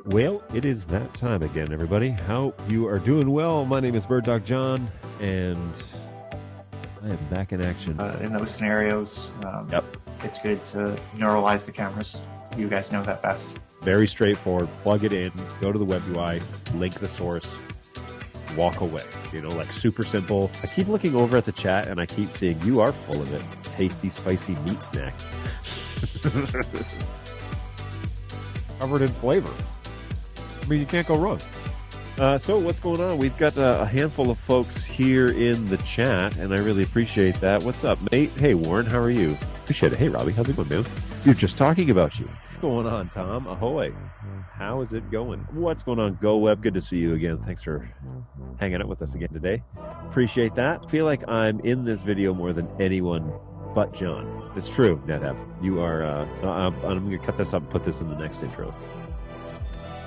Well, it is that time again, everybody. Hope you are doing well. My name is Bird Dog John, and I am back in action. In those scenarios, Yep. it's good to neuralize the cameras. You guys know that best. Very straightforward. Plug it in, go to the web UI, link the source, walk away. You know, like super simple. I keep looking over at the chat and I keep seeing you are full of it. Tasty, spicy meat snacks. Covered in flavor. I mean, you can't go wrong. So what's going on? We've got a handful of folks here in the chat, and I really appreciate that. What's up, mate? Hey, Warren, how are you? Appreciate it. Hey, Robbie, how's it going, man? We were just talking about you. What's going on, Tom? Ahoy. How is it going? What's going on, Go Web? Good to see you again. Thanks for hanging out with us again today. Appreciate that. Feel like I'm in this video more than anyone but John. It's true, NetApp. You are, I'm going to cut this up and put this in the next intro.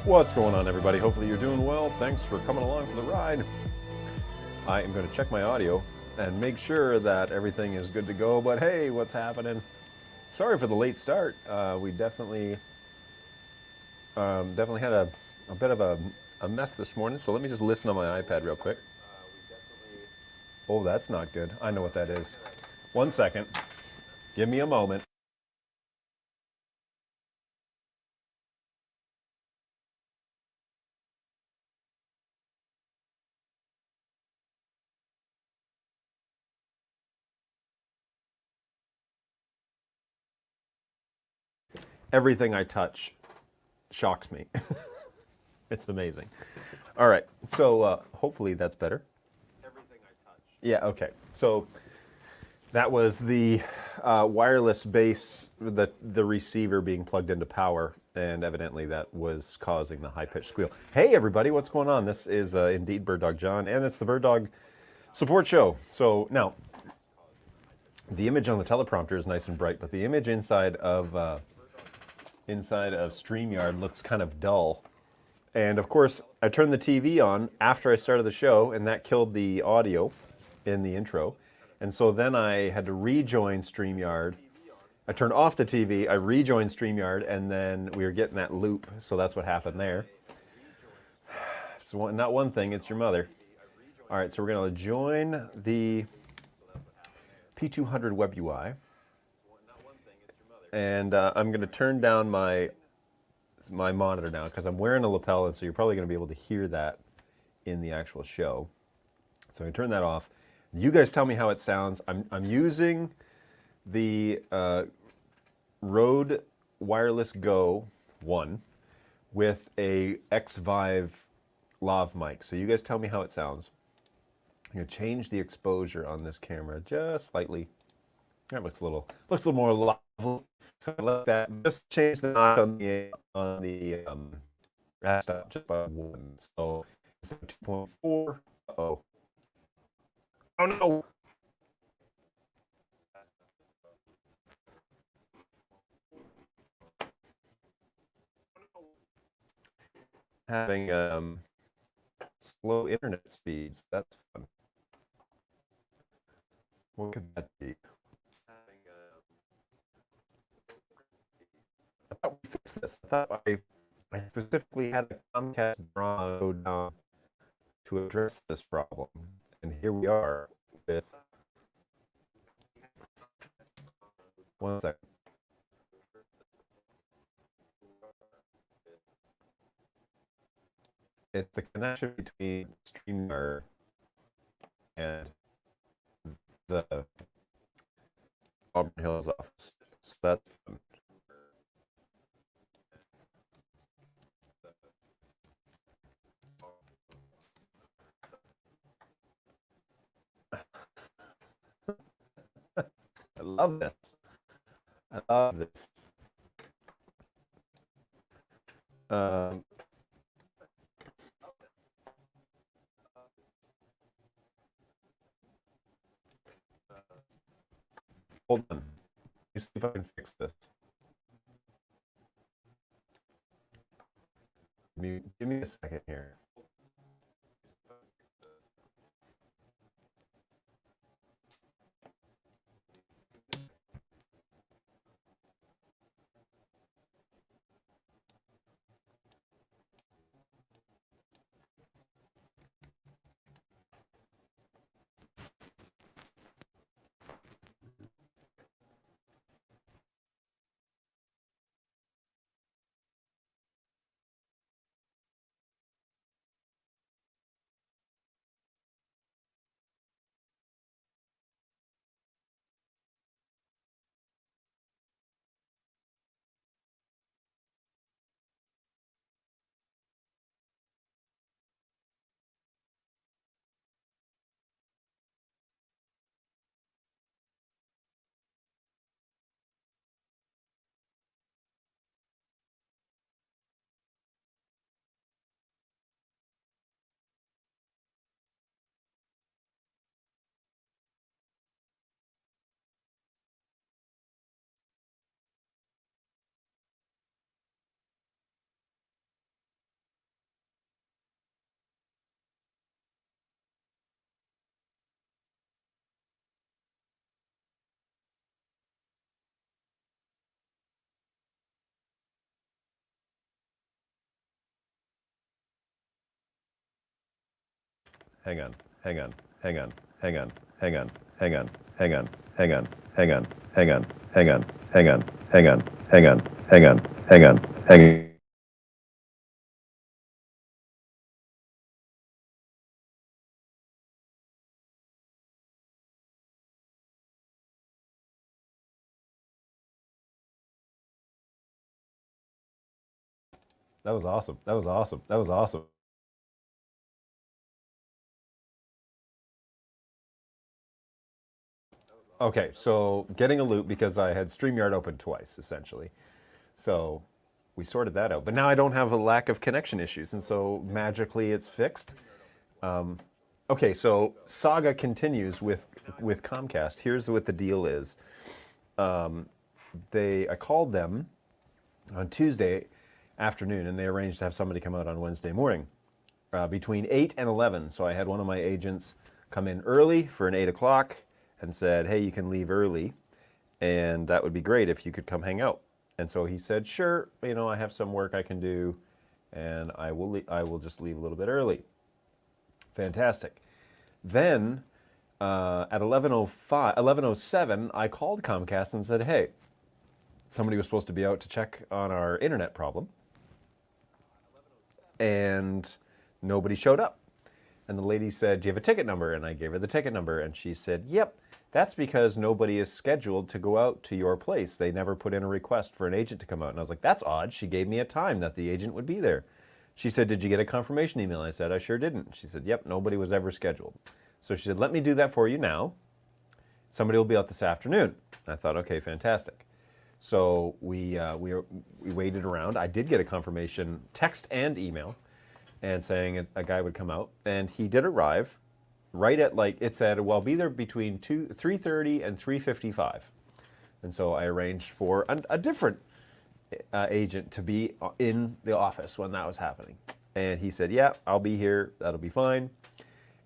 What's going on, everybody? Hopefully you're doing well. Thanks for coming along for the ride. I am going to check my audio and make sure that everything is good to go, but hey, what's happening? Sorry for the late start. We definitely had a bit of a mess this morning, so let me just listen on my iPad real quick. Oh, that's not good. I know what that is. 1 second. Give me a moment. Everything I touch shocks me. It's amazing. All right, so hopefully that's better. Everything I touch. Yeah, okay. So that was the wireless base, the receiver being plugged into power, and evidently that was causing the high-pitched squeal. Hey, everybody, what's going on? This is indeed Bird Dog John, and it's the Bird Dog Support Show. So now, the image on the teleprompter is nice and bright, but the image inside of StreamYard looks kind of dull. And of course, I turned the TV on after I started the show, and that killed the audio in the intro. And so then I had to rejoin StreamYard. I turned off the TV, I rejoined StreamYard, and then we were getting that loop, so that's what happened there. It's not one thing, it's your mother. All right, so we're going to join the P200 Web UI. And I'm going to turn down my monitor now because I'm wearing a lapel, and so you're probably going to be able to hear that in the actual show. So I turn that off. You guys tell me how it sounds. I'm using the Rode Wireless Go 1 with a X-Vive lav mic. So you guys tell me how it sounds. I'm going to change the exposure on this camera just slightly. That looks a little more level. So I like that. Just change the notch on the desktop just by 1. So instead of 2.4. Oh no! Having slow internet speeds. That's fun. What could that be? I thought we fixed this. I thought I specifically had a Comcast draw go down to address this problem, and here we are with. 1 second. It's the connection between StreamYard and the Auburn Hills office. So that's fun. I love this. I love this. Hold on. Let me see if I can fix this. Give me a second here. hang on, hang on, hang on, hang on, hang on, hang on, hang on, hang on, hang on, hang on, hang on, hang on, hang on, hang on, hang on, hang on, hang on. That was awesome. That was awesome. That was awesome. Okay, so getting a loop because I had StreamYard open twice, essentially. So we sorted that out. But now I don't have a lack of connection issues, and so magically it's fixed. Okay, so saga continues with Comcast. Here's what the deal is. I called them on Tuesday afternoon, and they arranged to have somebody come out on Wednesday morning between 8 and 11. So I had one of my agents come in early for an 8 o'clock and said, hey, you can leave early, and that would be great if you could come hang out. And so he said, sure, you know, I have some work I can do, and I will just leave a little bit early. Fantastic. Then at 11:07, I called Comcast and said, hey, somebody was supposed to be out to check on our internet problem, and nobody showed up. And the lady said, do you have a ticket number? And I gave her the ticket number, and she said, yep, that's because nobody is scheduled to go out to your place. They never put in a request for an agent to come out. And I was like, that's odd. She gave me a time that the agent would be there. She said, did you get a confirmation email? I said, I sure didn't. She said, yep, nobody was ever scheduled. So she said, let me do that for you now. Somebody will be out this afternoon. I thought, okay, fantastic. So we waited around. I did get a confirmation, text and email, and saying a guy would come out. And he did arrive right at, like, it said, well, be there between 3:30 and 3:55. And so I arranged for a different agent to be in the office when that was happening. And he said, yeah, I'll be here. That'll be fine.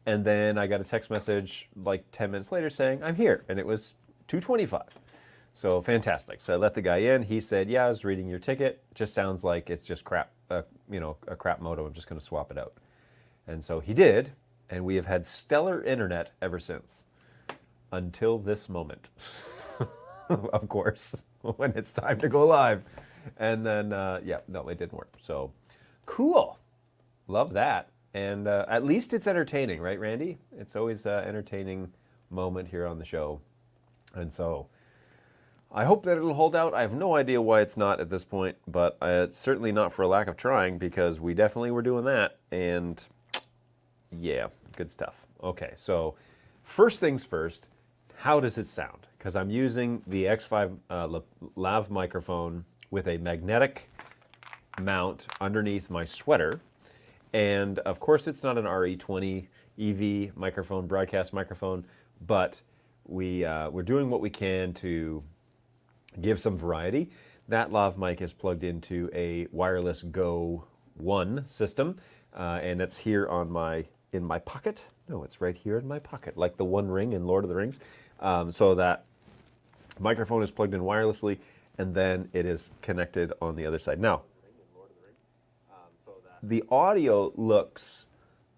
And then I got a text message like 10 minutes later saying, I'm here. And it was 2:25. So fantastic. So I let the guy in. He said, yeah, I was reading your ticket. Just sounds like it's just crap, a crap modem. I'm just going to swap it out. And so he did. And we have had stellar internet ever since, until this moment, of course, when it's time to go live. And then, yeah, no, it didn't work. So cool. Love that. And at least it's entertaining, right, Randy? It's always an entertaining moment here on the show. And so I hope that it'll hold out. I have no idea why it's not at this point, but it's certainly not for a lack of trying, because we definitely were doing that. And yeah, good stuff. Okay, so first things first, how does it sound? Because I'm using the X5 lav microphone with a magnetic mount underneath my sweater. And of course, it's not an RE20 EV microphone, broadcast microphone, but we're doing what we can to give some variety. That lav mic is plugged into a wireless Go 1 system, and it's here in my pocket. No, it's right here in my pocket, like the One Ring in Lord of the Rings. So that microphone is plugged in wirelessly, and then it is connected on the other side. Now, the audio looks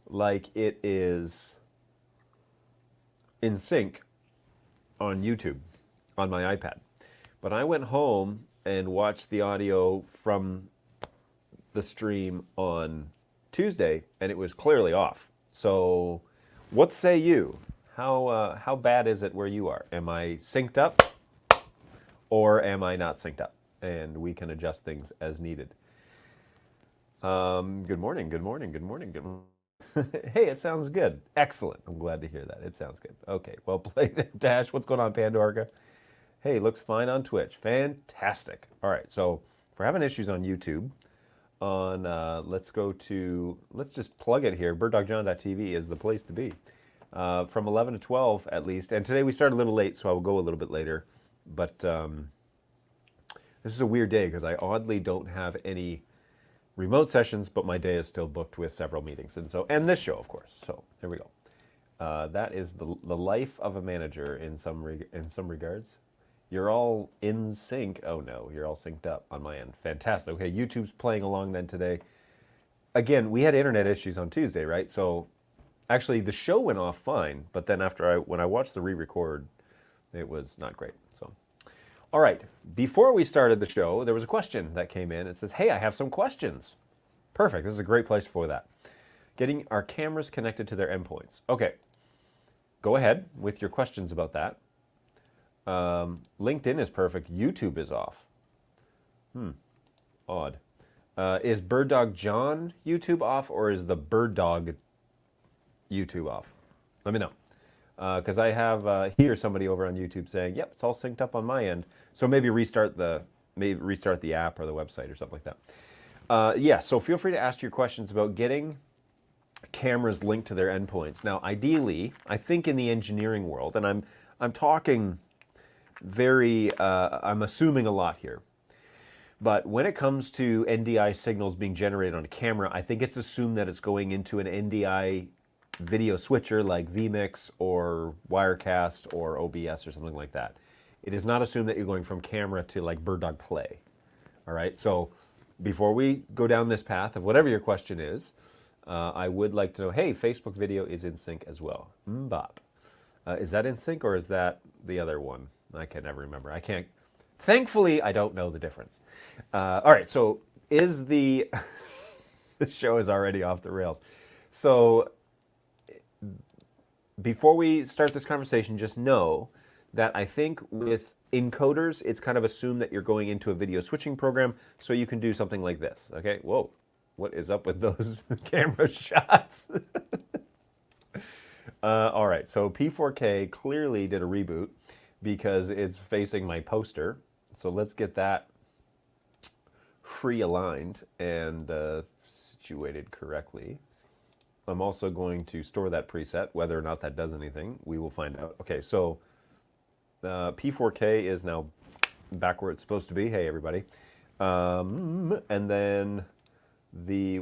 like it is in sync on YouTube on my iPad. But I went home and watched the audio from the stream on Tuesday, and it was clearly off. So what say you? How bad is it where you are? Am I synced up, or am I not synced up? And we can adjust things as needed. Good morning, good morning, good morning, good morning. Hey, it sounds good. Excellent. I'm glad to hear that. It sounds good. Okay, well played, Dash. What's going on, Pandorga? Hey, looks fine on Twitch. Fantastic. All right, so if we're having issues on YouTube, let's just plug it here. BirdDogJohn.tv is the place to be. From 11 to 12 at least. And today we started a little late, so I will go a little bit later. But this is a weird day because I oddly don't have any remote sessions, but my day is still booked with several meetings, and this show, of course. So there we go. That is the life of a manager in some regards. You're all in sync. Oh no, you're all synced up on my end. Fantastic. Okay, YouTube's playing along then today. Again, we had internet issues on Tuesday, right? So Actually, the show went off fine, but then when I watched the re-record, it was not great. So, all right. Before we started the show, there was a question that came in. It says, "Hey, I have some questions." Perfect. This is a great place for that. Getting our cameras connected to their endpoints. Okay. Go ahead with your questions about that. LinkedIn is perfect. YouTube is off. Odd. Is Bird Dog John YouTube off, or is the Bird Dog YouTube off? Let me know. Because I have here somebody over on YouTube saying, "Yep, it's all synced up on my end." So maybe restart the app or the website or something like that. Yeah. So feel free to ask your questions about getting cameras linked to their endpoints. Now, ideally, I think in the engineering world, and I'm talking I'm assuming a lot here. But when it comes to NDI signals being generated on a camera, I think it's assumed that it's going into an NDI video switcher like vMix or Wirecast or OBS or something like that. It is not assumed that you're going from camera to like Bird Dog Play. All right, so before we go down this path of whatever your question is, I would like to know, hey, Facebook video is in sync as well. Mbop. Is that in sync or is that the other one? I can never remember. I can't. Thankfully, I don't know the difference. All right, so is the show is already off the rails. So before we start this conversation, just know that I think with encoders, it's kind of assumed that you're going into a video switching program, so you can do something like this. Okay, whoa, what is up with those camera shots? All right, so P4K clearly did a reboot because it's facing my poster. So let's get that realigned and situated correctly. I'm also going to store that preset. Whether or not that does anything, we will find out. Okay, so P4K is now back where it's supposed to be. Hey, everybody. And then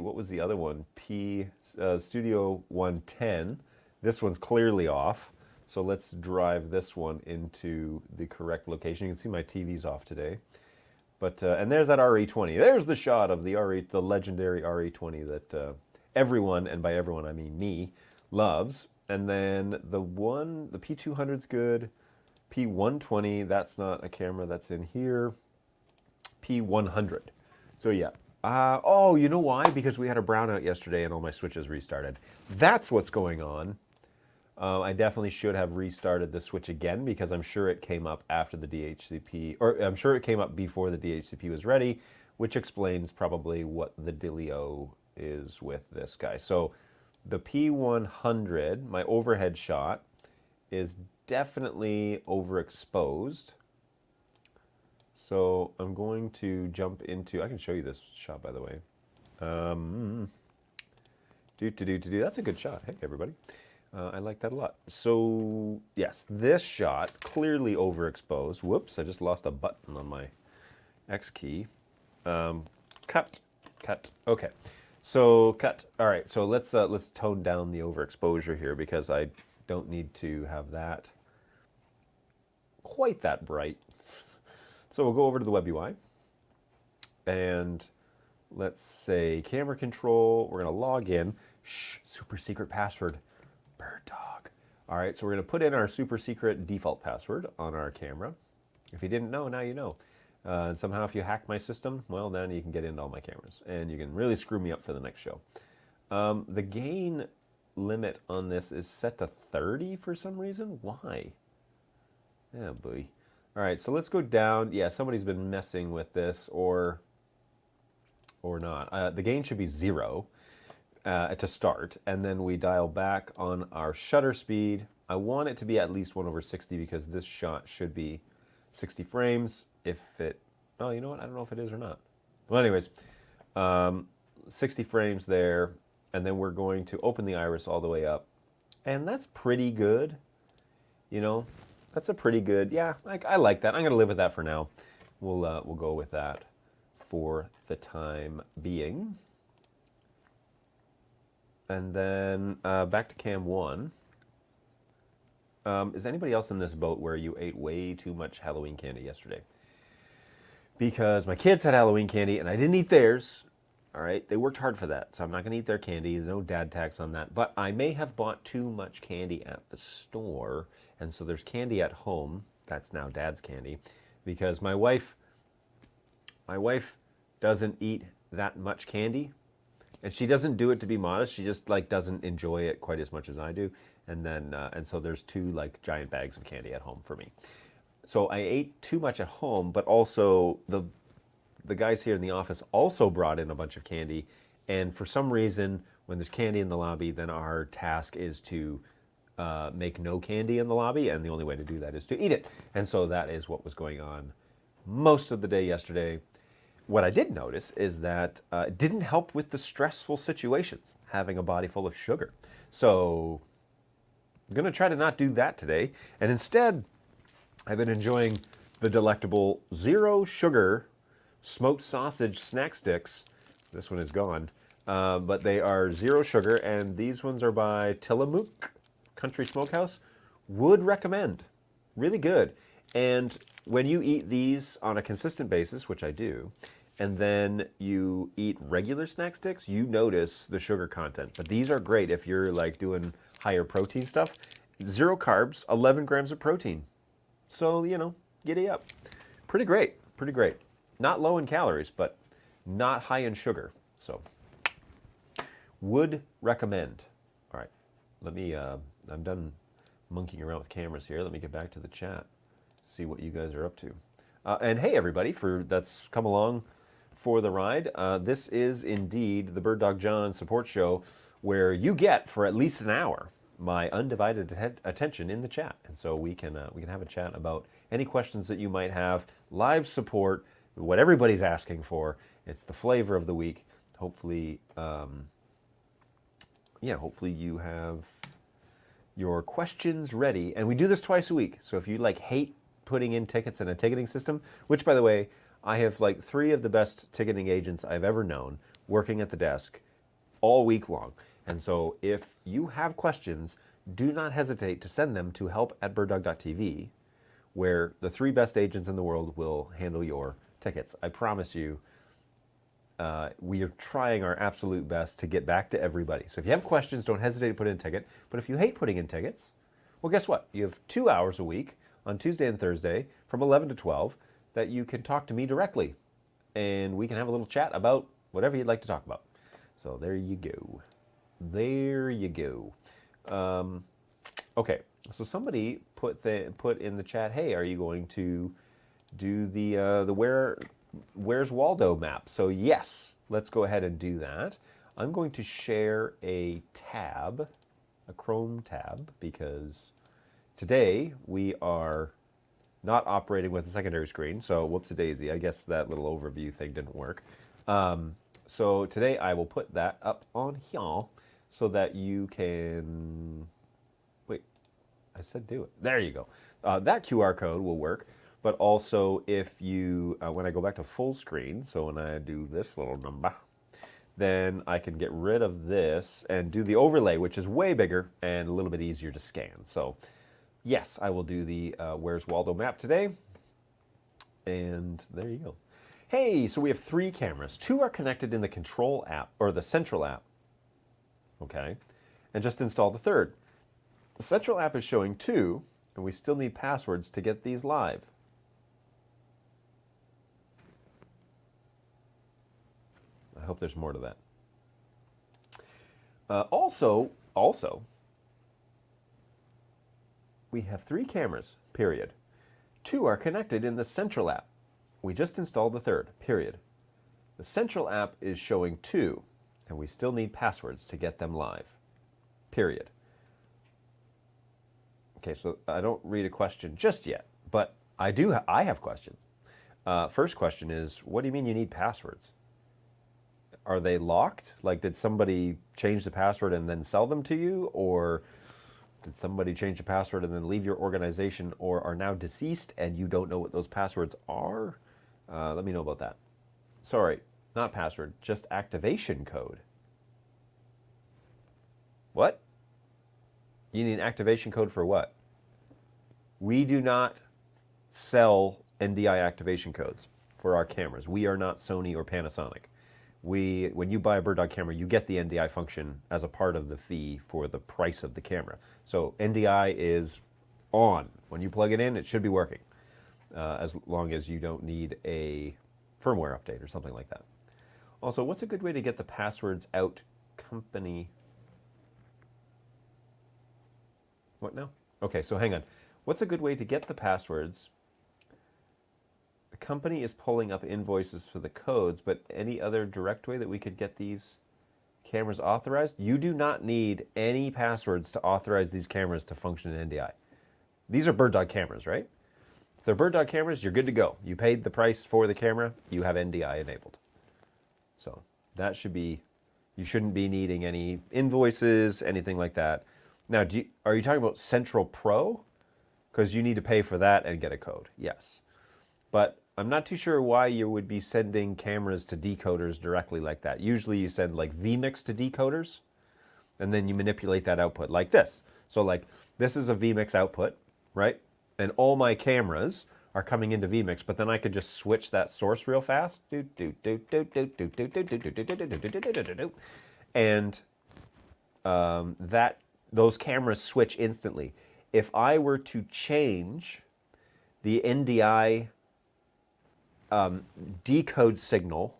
what was the other one? Studio 110. This one's clearly off. So let's drive this one into the correct location. You can see my TV's off today. But and there's that RE20. There's the shot of the legendary RE20 that everyone, and by everyone I mean me, loves. And then the P200's good. P120, that's not a camera that's in here. P100. So yeah. Oh, you know why? Because we had a brownout yesterday and all my switches restarted. That's what's going on. I definitely should have restarted the switch again because I'm sure it came up after the DHCP, or I'm sure it came up before the DHCP was ready, which explains probably what the dealio is with this guy. So the P100, my overhead shot, is definitely overexposed. So I'm going to jump into, I can show you this shot by the way. That's a good shot. Hey, everybody. I like that a lot. So, yes, this shot, clearly overexposed. Whoops, I just lost a button on my X key. Cut. Okay, so cut. All right, so let's tone down the overexposure here because I don't need to have that quite that bright. So we'll go over to the web UI, and let's say camera control. We're going to log in. Shh, super secret password. Bird Dog. All right, so we're going to put in our super secret default password on our camera. If you didn't know, now you know. And somehow if you hack my system, well, then you can get into all my cameras. And you can really screw me up for the next show. The gain limit on this is set to 30 for some reason. Why? Yeah, boy. All right, so let's go down. Yeah, somebody's been messing with this or not. The gain should be 0. To start, and then we dial back on our shutter speed. I want it to be at least 1/60 because this shot should be 60 frames. If it, oh, you know what? I don't know if it is or not. Well, anyways, 60 frames there, and then we're going to open the iris all the way up, and that's pretty good. You know, that's a pretty good. Yeah, I like that. I'm gonna live with that for now. We'll go with that for the time being. And then back to cam 1. Is anybody else in this boat where you ate way too much Halloween candy yesterday? Because my kids had Halloween candy and I didn't eat theirs. All right, they worked hard for that, so I'm not going to eat their candy. There's no dad tax on that. But I may have bought too much candy at the store, and so there's candy at home. That's now dad's candy, because my wife doesn't eat that much candy, and she doesn't do it to be modest. She just like doesn't enjoy it quite as much as I do, and so there's two like giant bags of candy at home for me. So I ate too much at home, but also the guys here in the office also brought in a bunch of candy, and for some reason, when there's candy in the lobby, then our task is to make no candy in the lobby, and the only way to do that is to eat it. And so that is what was going on most of the day yesterday. What I did notice is that it didn't help with the stressful situations, having a body full of sugar. So I'm going to try to not do that today, and instead, I've been enjoying the delectable zero sugar smoked sausage snack sticks. This one is gone, but they are zero sugar, and these ones are by Tillamook Country Smokehouse. Would recommend. Really good. And when you eat these on a consistent basis, which I do, and then you eat regular snack sticks, you notice the sugar content. But these are great if you're like doing higher protein stuff. 0 carbs, 11 grams of protein. So, giddy up. Pretty great, pretty great. Not low in calories, but not high in sugar. So, would recommend. All right, let me, I'm done monkeying around with cameras here. Let me get back to the chat, see what you guys are up to. And hey, everybody, that's come along for the ride. This is indeed the Bird Dog John support show, where you get, for at least an hour, my undivided attention in the chat, and so we can have a chat about any questions that you might have. Live support, what everybody's asking for. It's the flavor of the week. Hopefully, hopefully you have your questions ready, and we do this twice a week. So if you hate putting in tickets in a ticketing system, which by the way, I have 3 of the best ticketing agents I've ever known working at the desk all week long. And so if you have questions, do not hesitate to send them to help@birddog.tv, where the 3 best agents in the world will handle your tickets. I promise you, we are trying our absolute best to get back to everybody. So if you have questions, don't hesitate to put in a ticket. But if you hate putting in tickets, well, guess what? You have 2 hours a week on Tuesday and Thursday from 11 to 12 that you can talk to me directly. And we can have a little chat about whatever you'd like to talk about. So there you go. There you go. Okay, so somebody put in the chat, hey, are you going to do the Where's Waldo map? So yes, let's go ahead and do that. I'm going to share a tab, a Chrome tab, because today we are not operating with a secondary screen, so whoops-a-daisy, I guess that little overview thing didn't work. So today I will put that up on here so that you can, wait, I said do it. There you go. That QR code will work, but also if you, when I go back to full screen, so when I do this little number, then I can get rid of this and do the overlay, which is way bigger and a little bit easier to scan. So yes, I will do the Where's Waldo map today. And there you go. Hey, so we have 3 cameras. 2 are connected in the control app, or the central app. Okay, and just install the 3rd. The central app is showing 2, and we still need passwords to get these live. I hope there's more to that. Also, we have 3 cameras, period. 2 are connected in the central app. We just installed the 3rd, period. The central app is showing 2, and we still need passwords to get them live, period. Okay, so I don't read a question just yet, but I have questions. First question is, what do you mean you need passwords? Are they locked? Like, did somebody change the password and then sell them to you? Or did somebody change the password and then leave your organization, or are now deceased and you don't know what those passwords are? Let me know about that. Sorry, not password, just activation code. What? You need an activation code for what? We do not sell NDI activation codes for our cameras. We are not Sony or Panasonic. when you buy a Bird Dog camera, you get the NDI function as a part of the fee for the price of the camera. So NDI is on. When you plug it in, it should be working, as long as you don't need a firmware update or something like that. Also, what's a good way to get the passwords out? Company. What now? Okay, so hang on. What's a good way to get the passwords? The company is pulling up invoices for the codes, but any other direct way that we could get these cameras authorized? You do not need any passwords to authorize these cameras to function in NDI. These are Bird Dog cameras, right? If they're Bird Dog cameras, you're good to go. You paid the price for the camera, you have NDI enabled. So that should be, you shouldn't be needing any invoices, anything like that. Now, are you talking about Central Pro? Because you need to pay for that and get a code, yes. But I'm not too sure why you would be sending cameras to decoders directly like that. Usually you send like vMix to decoders, and then you manipulate that output like this. So like, this is a vMix output, right? And all my cameras are coming into vMix, but then I could just switch that source real fast. And those cameras switch instantly. If I were to change the NDI decode signal,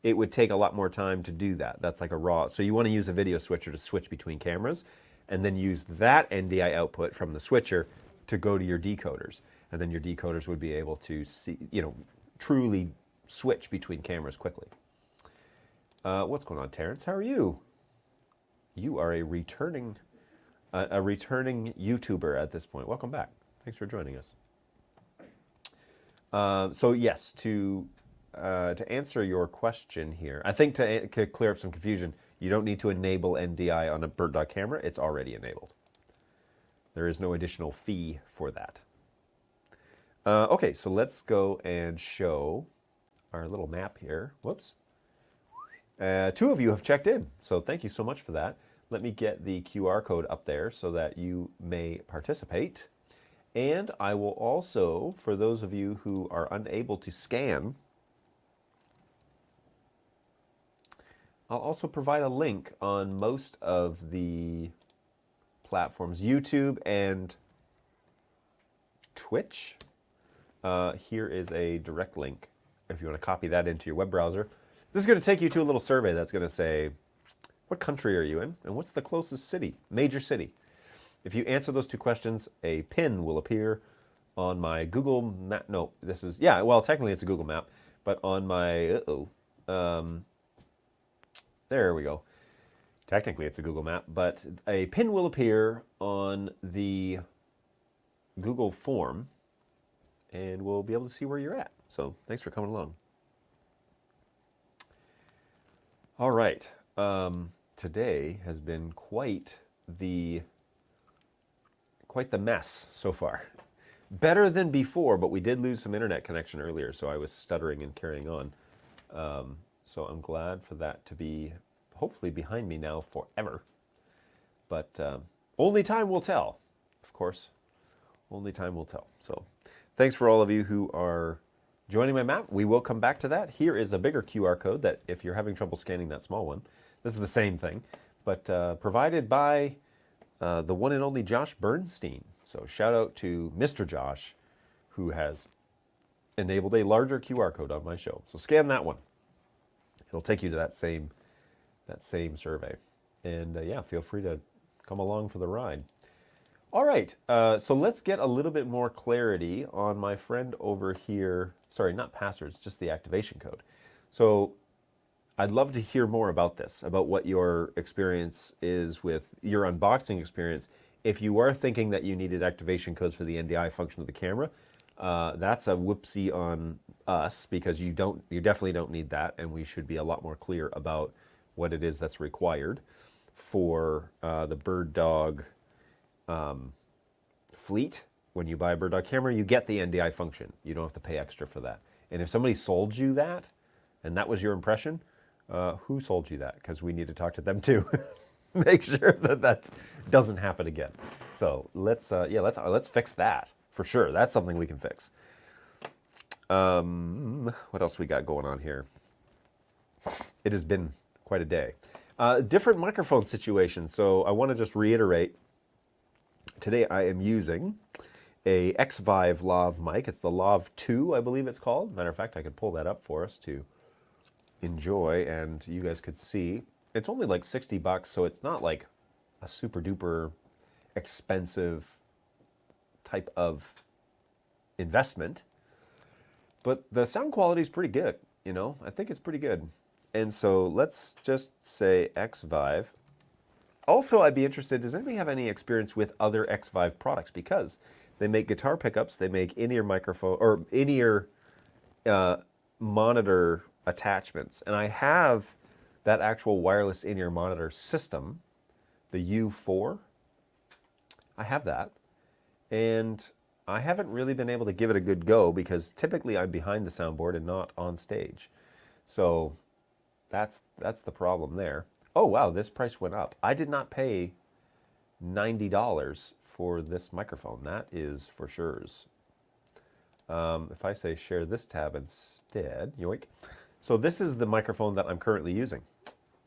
it would take a lot more time to do that. That's like a raw. So you want to use a video switcher to switch between cameras, and then use that NDI output from the switcher to go to your decoders. And then your decoders would be able to see, truly switch between cameras quickly. What's going on, Terrence? How are you? You are a returning YouTuber at this point. Welcome back. Thanks for joining us. So yes, to answer your question here, I think to clear up some confusion, you don't need to enable NDI on a Bird Dog camera. It's already enabled. There is no additional fee for that. Okay, so let's go and show our little map here. Whoops. 2 of you have checked in, so thank you so much for that. Let me get the QR code up there so that you may participate. And I will also, for those of you who are unable to scan, I'll also provide a link on most of the platforms, YouTube and Twitch. Here is a direct link if you want to copy that into your web browser. This is going to take you to a little survey that's going to say, what country are you in? And what's the closest city, major city? If you answer those 2 questions, a pin will appear on my Google map. No, this is, yeah, well, technically it's a Google map, but on my, there we go. Technically it's a Google map, but a pin will appear on the Google form, and we'll be able to see where you're at. So thanks for coming along. All right. Today has been quite the mess so far. Better than before, but we did lose some internet connection earlier, so I was stuttering and carrying on. So I'm glad for that to be hopefully behind me now forever. But only time will tell, of course. Only time will tell. So thanks for all of you who are joining my map. We will come back to that. Here is a bigger QR code that if you're having trouble scanning that small one, this is the same thing, but provided by the one and only Josh Bernstein. So shout out to Mr. Josh, who has enabled a larger QR code on my show. So scan that one. It'll take you to that same survey. And yeah, feel free to come along for the ride. All right, so let's get a little bit more clarity on my friend over here. Sorry, not passwords, just the activation code. So I'd love to hear more about this, about what your experience is with your unboxing experience. If you are thinking that you needed activation codes for the NDI function of the camera, that's a whoopsie on us, because you definitely don't need that, and we should be a lot more clear about what it is that's required for the Bird Dog fleet. When you buy a Bird Dog camera, you get the NDI function. You don't have to pay extra for that. And if somebody sold you that, and that was your impression, who sold you that? Because we need to talk to them too. Make sure that that doesn't happen again. So let's fix that for sure. That's something we can fix. What else we got going on here? it has been quite a day. Different microphone situation. So I want to just reiterate. Today I am using a X-Vive Lav mic. It's the Lav 2, I believe it's called. Matter of fact, I could pull that up for us to enjoy, and you guys could see. It's only like $60, so it's not like a super duper expensive type of investment. But the sound quality is pretty good, you know? I think it's pretty good. And so let's just say X-Vive. Also, I'd be interested, does anybody have any experience with other X-Vive products? Because they make guitar pickups, they make in-ear microphone, or in-ear monitor attachments. And I have that actual wireless in-ear monitor system, the U4. I have that. And I haven't really been able to give it a good go because typically I'm behind the soundboard and not on stage. So that's the problem there. Oh wow, this price went up. I did not pay $90 for this microphone. That is for sure's. If I say share this tab instead, yoink. So this is the microphone that I'm currently using.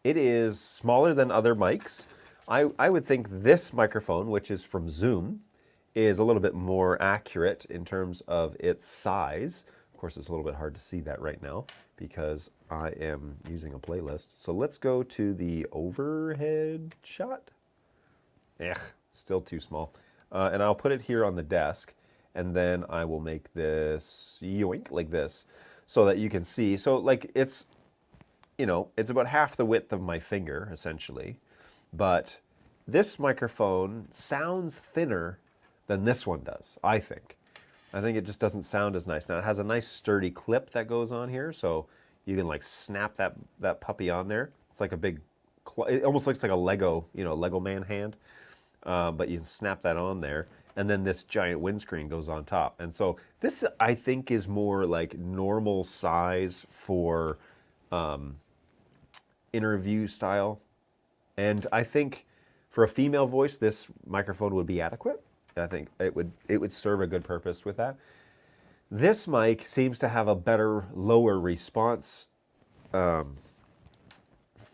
It is smaller than other mics. I would think this microphone, which is from Zoom, is a little bit more accurate in terms of its size. Of course, it's a little bit hard to see that right now because I am using a playlist. So let's go to the overhead shot. Still too small. And I'll put it here on the desk, and then I will make this yoink like this so that you can see. So like it's, you know, it's about half the width of my finger essentially, but this microphone sounds thinner than this one does, I think. I think it just doesn't sound as nice. Now it has a nice sturdy clip that goes on here, so you can like snap that puppy on there. It's like a big, it almost looks like a Lego, you know, Lego man hand, but you can snap that on there. And then this giant windscreen goes on top. And so this, I think, is more like normal size for interview style. And I think for a female voice, this microphone would be adequate. I think it would serve a good purpose with that. This mic seems to have a better lower response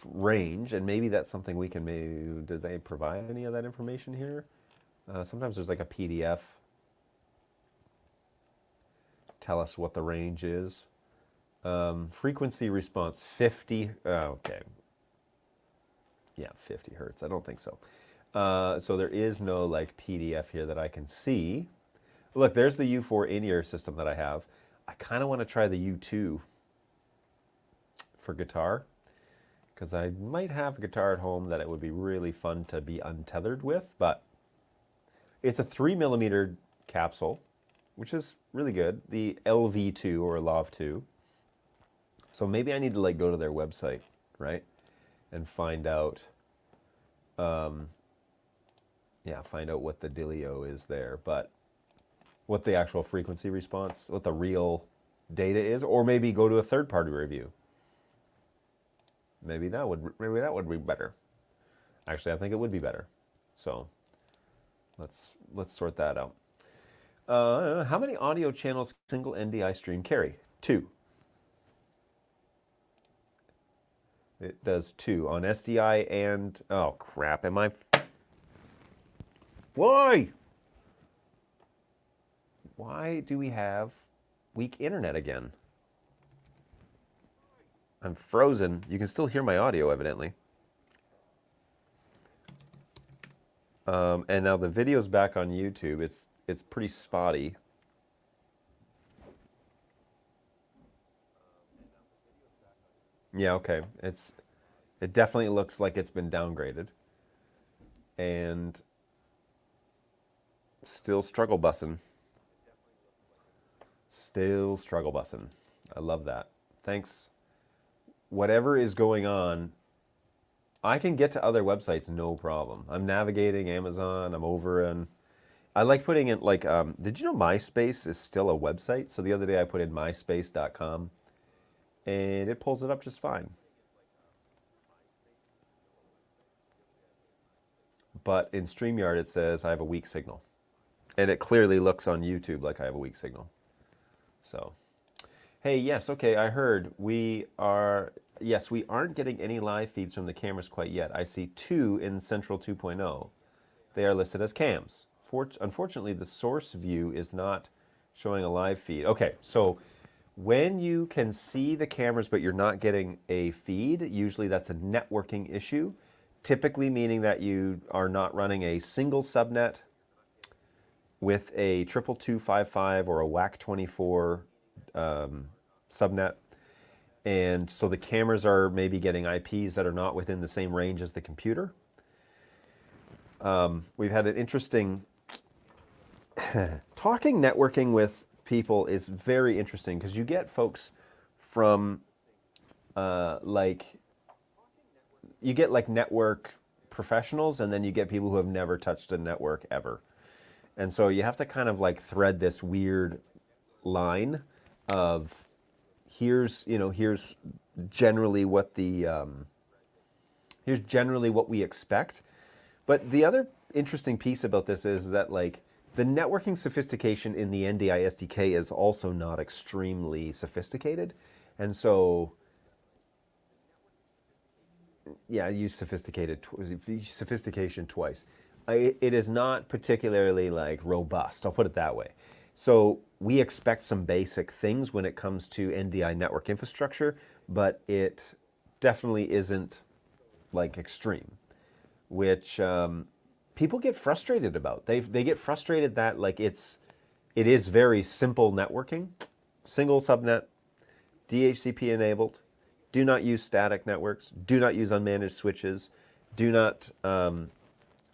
range, and maybe that's something we can maybe, did they provide any of that information here? Sometimes there's like a PDF. Tell us what the range is. Frequency response 50, okay. Yeah, 50 hertz, I don't think so. So there is no like PDF here that I can see. Look, there's the U4 in-ear system that I have. I kind of want to try the U2 for guitar because I might have a guitar at home that it would be really fun to be untethered with, but it's a 3mm capsule, which is really good. The LV2 or Lav 2. So maybe I need to like go to their website, right? And find out find out what the dealio is there, but what the actual frequency response, what the real data is, or maybe go to a third-party review. Maybe that would be better. Actually, I think it would be better. So let's sort that out. How many audio channels single NDI stream carry? 2. It does 2 on SDI and, oh crap, am I? Why? Why do we have weak internet again? I'm frozen. You can still hear my audio, evidently. And now the video's back on YouTube. It's pretty spotty. Yeah, okay. It definitely looks like it's been downgraded. And still struggle bussin'. Still struggle bussin'. I love that. Thanks. Whatever is going on, I can get to other websites no problem. I'm navigating Amazon, I'm over, and I like putting in like, did you know MySpace is still a website? So the other day I put in myspace.com and it pulls it up just fine. But in StreamYard it says I have a weak signal. And it clearly looks on YouTube like I have a weak signal. So, hey, yes, okay, I heard we are yes, we aren't getting any live feeds from the cameras quite yet. I see 2 in Central 2.0. They are listed as cams. Unfortunately, the source view is not showing a live feed. Okay, so when you can see the cameras but you're not getting a feed, usually that's a networking issue, typically meaning that you are not running a single subnet with a 22255 or a WAC24 subnet. And so the cameras are maybe getting IPs that are not within the same range as the computer. We've had an interesting talking networking with people is very interesting because you get folks from like network professionals, and then you get people who have never touched a network ever. And so you have to kind of like thread this weird line of here's generally what we expect. But the other interesting piece about this is that like the networking sophistication in the NDI SDK is also not extremely sophisticated. And so yeah, I use sophistication twice. It is not particularly like robust, I'll put it that way. So we expect some basic things when it comes to NDI network infrastructure, but it definitely isn't like extreme, which people get frustrated about. They get frustrated that like it is very simple networking, single subnet, DHCP enabled, do not use static networks, do not use unmanaged switches, do not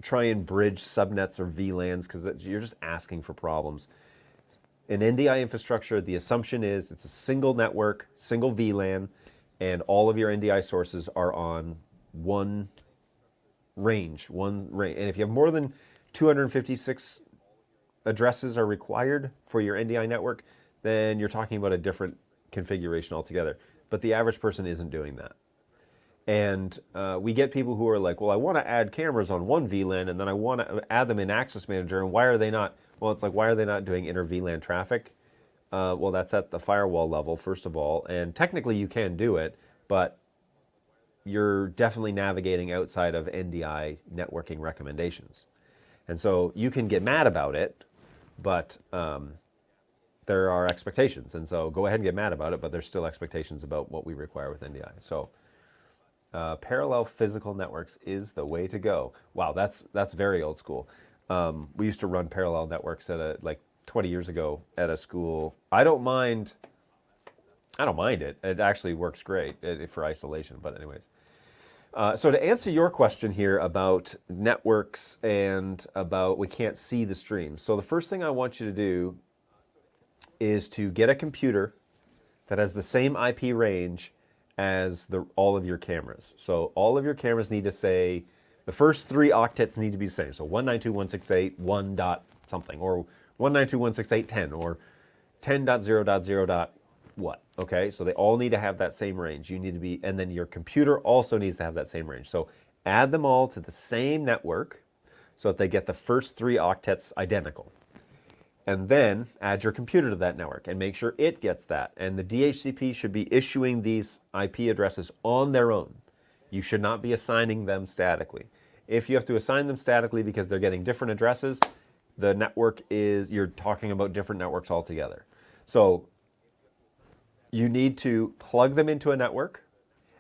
try and bridge subnets or VLANs because you're just asking for problems. In NDI infrastructure, the assumption is it's a single network, single VLAN, and all of your NDI sources are on one range. And if you have more than 256 addresses are required for your NDI network, then you're talking about a different configuration altogether. But the average person isn't doing that. And we get people who are like, well, I want to add cameras on one VLAN, and then I want to add them in Access Manager, and why are they not? Well, it's like, why are they not doing inter VLAN traffic? Well, that's at the firewall level, first of all, and technically you can do it, but you're definitely navigating outside of NDI networking recommendations. And so you can get mad about it, but there are expectations. And so go ahead and get mad about it, but there's still expectations about what we require with NDI. So parallel physical networks is the way to go. Wow, that's very old school. We used to run parallel networks at like 20 years ago at a school. I don't mind it. It actually works great for isolation, but anyways. So to answer your question here about networks and about we can't see the stream. So the first thing I want you to do is to get a computer that has the same IP range as all of your cameras. So all of your cameras need to say, the first 3 octets need to be the same. So 192.168.1 dot something, or 192.168.10, or 10.0.0 dot what, okay? So they all need to have that same range. You need to be, and then your computer also needs to have that same range. So add them all to the same network so that they get the first 3 octets identical. And then add your computer to that network and make sure it gets that. And the DHCP should be issuing these IP addresses on their own. You should not be assigning them statically. If you have to assign them statically because they're getting different addresses, the network you're talking about different networks altogether. So you need to plug them into a network,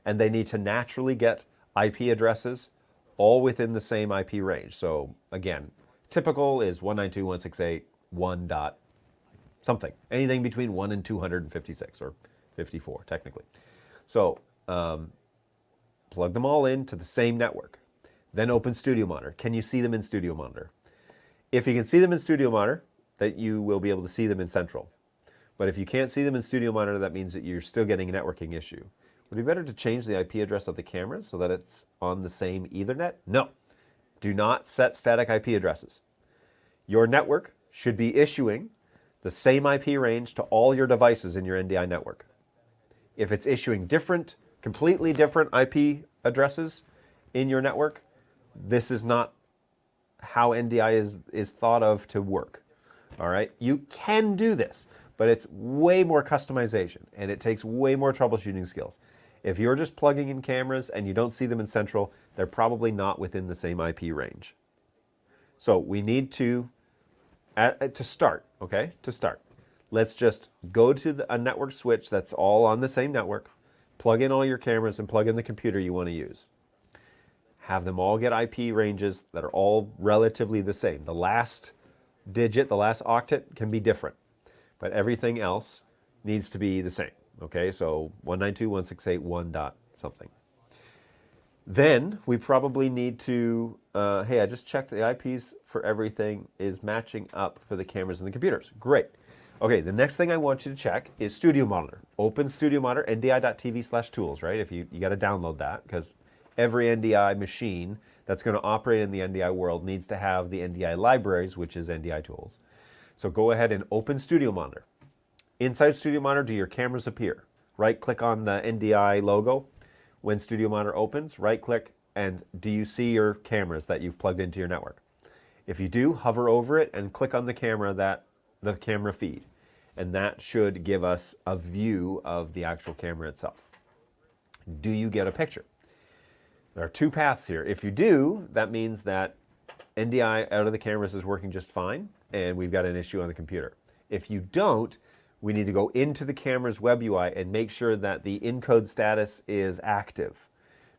and they need to naturally get IP addresses all within the same IP range. So again, typical is 192.168.1 dot something. Anything between 1 and 256 or 54 technically. So plug them all into the same network. Then open Studio Monitor. Can you see them in Studio Monitor? If you can see them in Studio Monitor, that you will be able to see them in Central. But if you can't see them in Studio Monitor, that means that you're still getting a networking issue. Would it be better to change the IP address of the cameras so that it's on the same Ethernet? No. Do not set static IP addresses. Your network should be issuing the same IP range to all your devices in your NDI network. If it's issuing completely different IP addresses in your network, this is not how NDI is thought of to work. All right? You can do this, but it's way more customization, and it takes way more troubleshooting skills. If you're just plugging in cameras and you don't see them in central, they're probably not within the same IP range. So we need to start, okay? To start, let's just go to a network switch that's all on the same network, plug in all your cameras and plug in the computer you want to use. Have them all get IP ranges that are all relatively the same. The last digit, the last octet can be different, but everything else needs to be the same, okay? So 192.168.1 dot something. Then we probably need to, hey, I just checked the IPs for everything is matching up for the cameras and the computers. Great. Okay, the next thing I want you to check is Studio Monitor. Open Studio Monitor, ndi.tv/tools, right? If you got to download that because every NDI machine that's going to operate in the NDI world needs to have the NDI libraries, which is NDI tools. So go ahead and open Studio Monitor. Inside Studio Monitor, do your cameras appear? Right-click on the NDI logo. When Studio Monitor opens, right-click, and do you see your cameras that you've plugged into your network? If you do, hover over it and click on the camera the camera feed, and that should give us a view of the actual camera itself. Do you get a picture? There are two paths here. If you do, that means that NDI out of the cameras is working just fine, and we've got an issue on the computer. If you don't, we need to go into the camera's web UI and make sure that the encode status is active.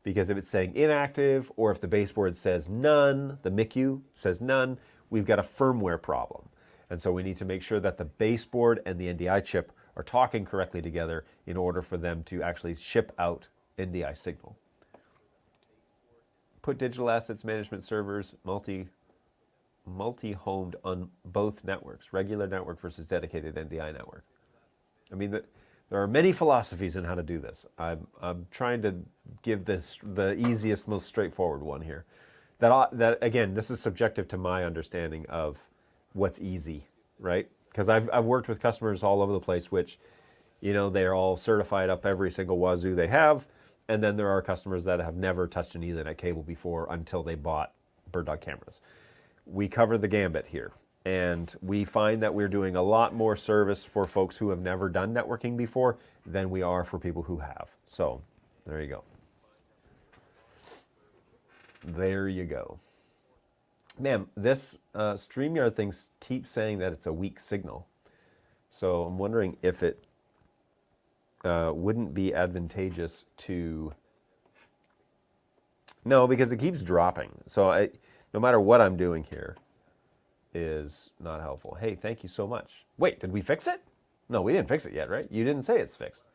Because if it's saying inactive, or if the baseboard says none, the MICU says none, we've got a firmware problem. And so we need to make sure that the baseboard and the NDI chip are talking correctly together in order for them to actually ship out NDI signal. Put digital assets management servers multi-homed on both networks, regular network versus dedicated NDI network. I mean, there are many philosophies in how to do this. I'm trying to give this the easiest, most straightforward one here. That again, this is subjective to my understanding of what's easy, right? Because I've worked with customers all over the place, which, you know, they're all certified up every single wazoo they have, and then there are customers that have never touched an Ethernet cable before until they bought BirdDog cameras. We cover the gambit here, and we find that we're doing a lot more service for folks who have never done networking before than we are for people who have. So there you go. There you go. Ma'am, this StreamYard thing keeps saying that it's a weak signal. So I'm wondering if it wouldn't be advantageous to... No, because it keeps dropping. So no matter what I'm doing here is not helpful. Hey, thank you so much. Wait, did we fix it? No, we didn't fix it yet, right? You didn't say it's fixed.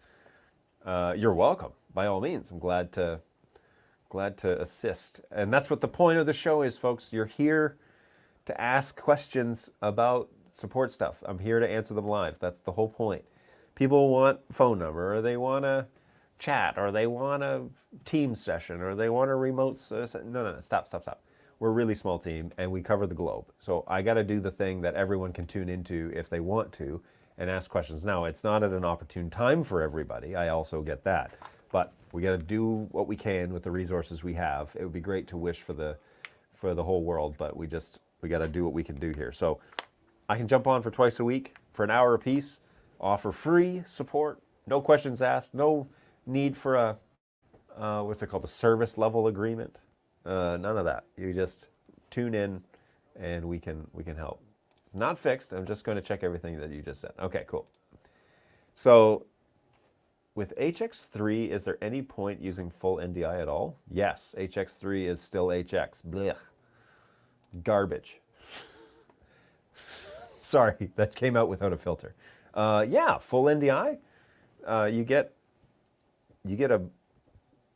You're welcome, by all means. I'm glad to assist. And that's what the point of the show is, folks. You're here to ask questions about support stuff. I'm here to answer them live. That's the whole point. People want phone number, or they want a chat, or they want a team session, or they want a remote... No, stop. We're a really small team, and we cover the globe. So I got to do the thing that everyone can tune into if they want to and ask questions. Now, it's not at an opportune time for everybody. I also get that. But we got to do what we can with the resources we have. It would be great to wish for the whole world, but we got to do what we can do here. So I can jump on for twice a week for an hour apiece, offer free support, no questions asked, no need for a what's it called, a service level agreement. None of that. You just tune in and we can help. It's not fixed. I'm just going to check everything that you just said. Okay, cool. So with HX3, is there any point using full NDI at all? Yes, HX3 is still HX. Blech. Garbage. Sorry, that came out without a filter. Yeah, full NDI. You get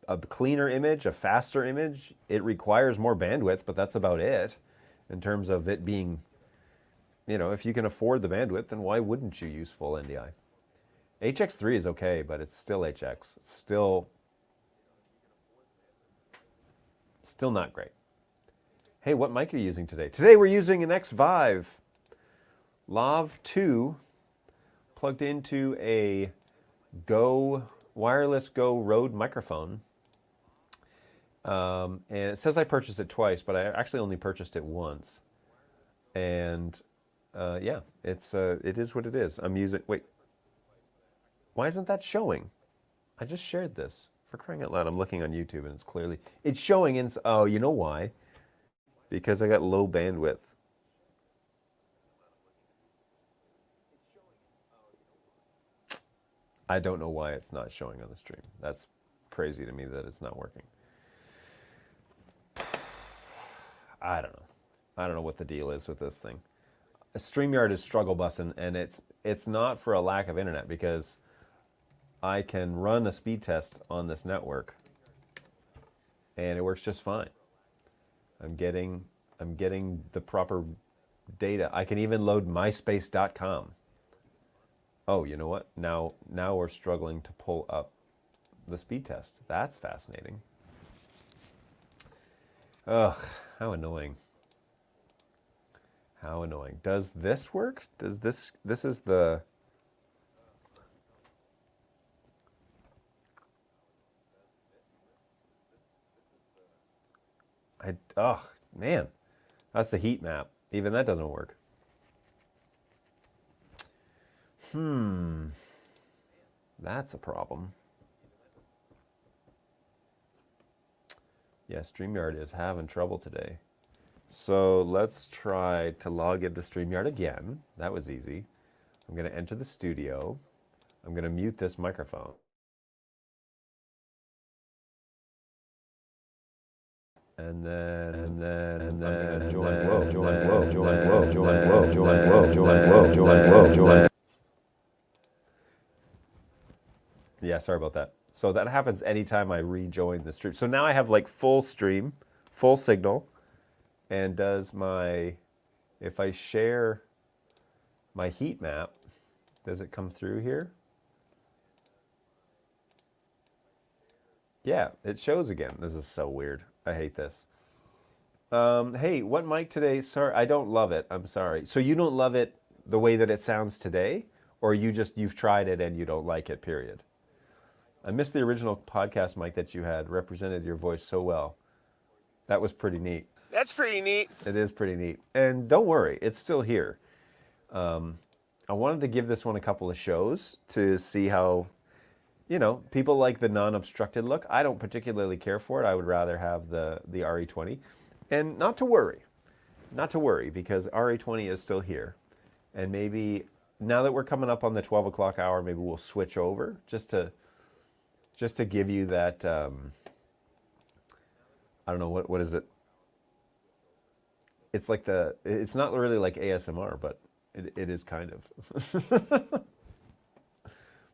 a cleaner image, a faster image. It requires more bandwidth, but that's about it in terms of it being, you know, if you can afford the bandwidth, then why wouldn't you use full NDI? HX3 is okay, but it's still HX. It's still not great. Hey, what mic are you using today? Today we're using an X-Vive Lav 2 plugged into a wireless Go Rode microphone. And it says I purchased it twice, but I actually only purchased it once. And yeah, it is what it is. I'm using, wait, why isn't that showing? I just shared this. For crying out loud, I'm looking on YouTube and it's showing in. Oh, you know why? Because I got low bandwidth. I don't know why it's not showing on the stream. That's crazy to me that it's not working. I don't know. I don't know what the deal is with this thing. StreamYard is struggle busing, and it's not for a lack of internet, because I can run a speed test on this network and it works just fine. I'm getting the proper data. I can even load myspace.com. Oh, you know what? Now we're struggling to pull up the speed test. That's fascinating. Ugh, how annoying. How annoying. Does this work? Does this is the oh, man. That's the heat map. Even that doesn't work. That's a problem. Yeah, StreamYard is having trouble today. So let's try to log into StreamYard again. That was easy. I'm going to enter the studio. I'm going to mute this microphone. And then join. Yeah, sorry about that. So that happens anytime I rejoin the stream. So now I have like full stream, full signal, and if I share my heat map, does it come through here? Yeah, it shows again. This is so weird. I hate this. Hey, what mic today? Sorry, I don't love it. I'm sorry. So you don't love it the way that it sounds today, or you've tried it and you don't like it, period? I missed the original podcast mic that you had. Represented your voice so well. That was pretty neat. That's pretty neat. It is pretty neat. And don't worry, it's still here. I wanted to give this one a couple of shows to see how, people like the non-obstructed look. I don't particularly care for it. I would rather have the RE20. And not to worry, because RE20 is still here. And maybe now that we're coming up on the 12 o'clock hour, maybe we'll switch over just to give you that, I don't know, what is it? It's like it's not really like ASMR, but it is kind of.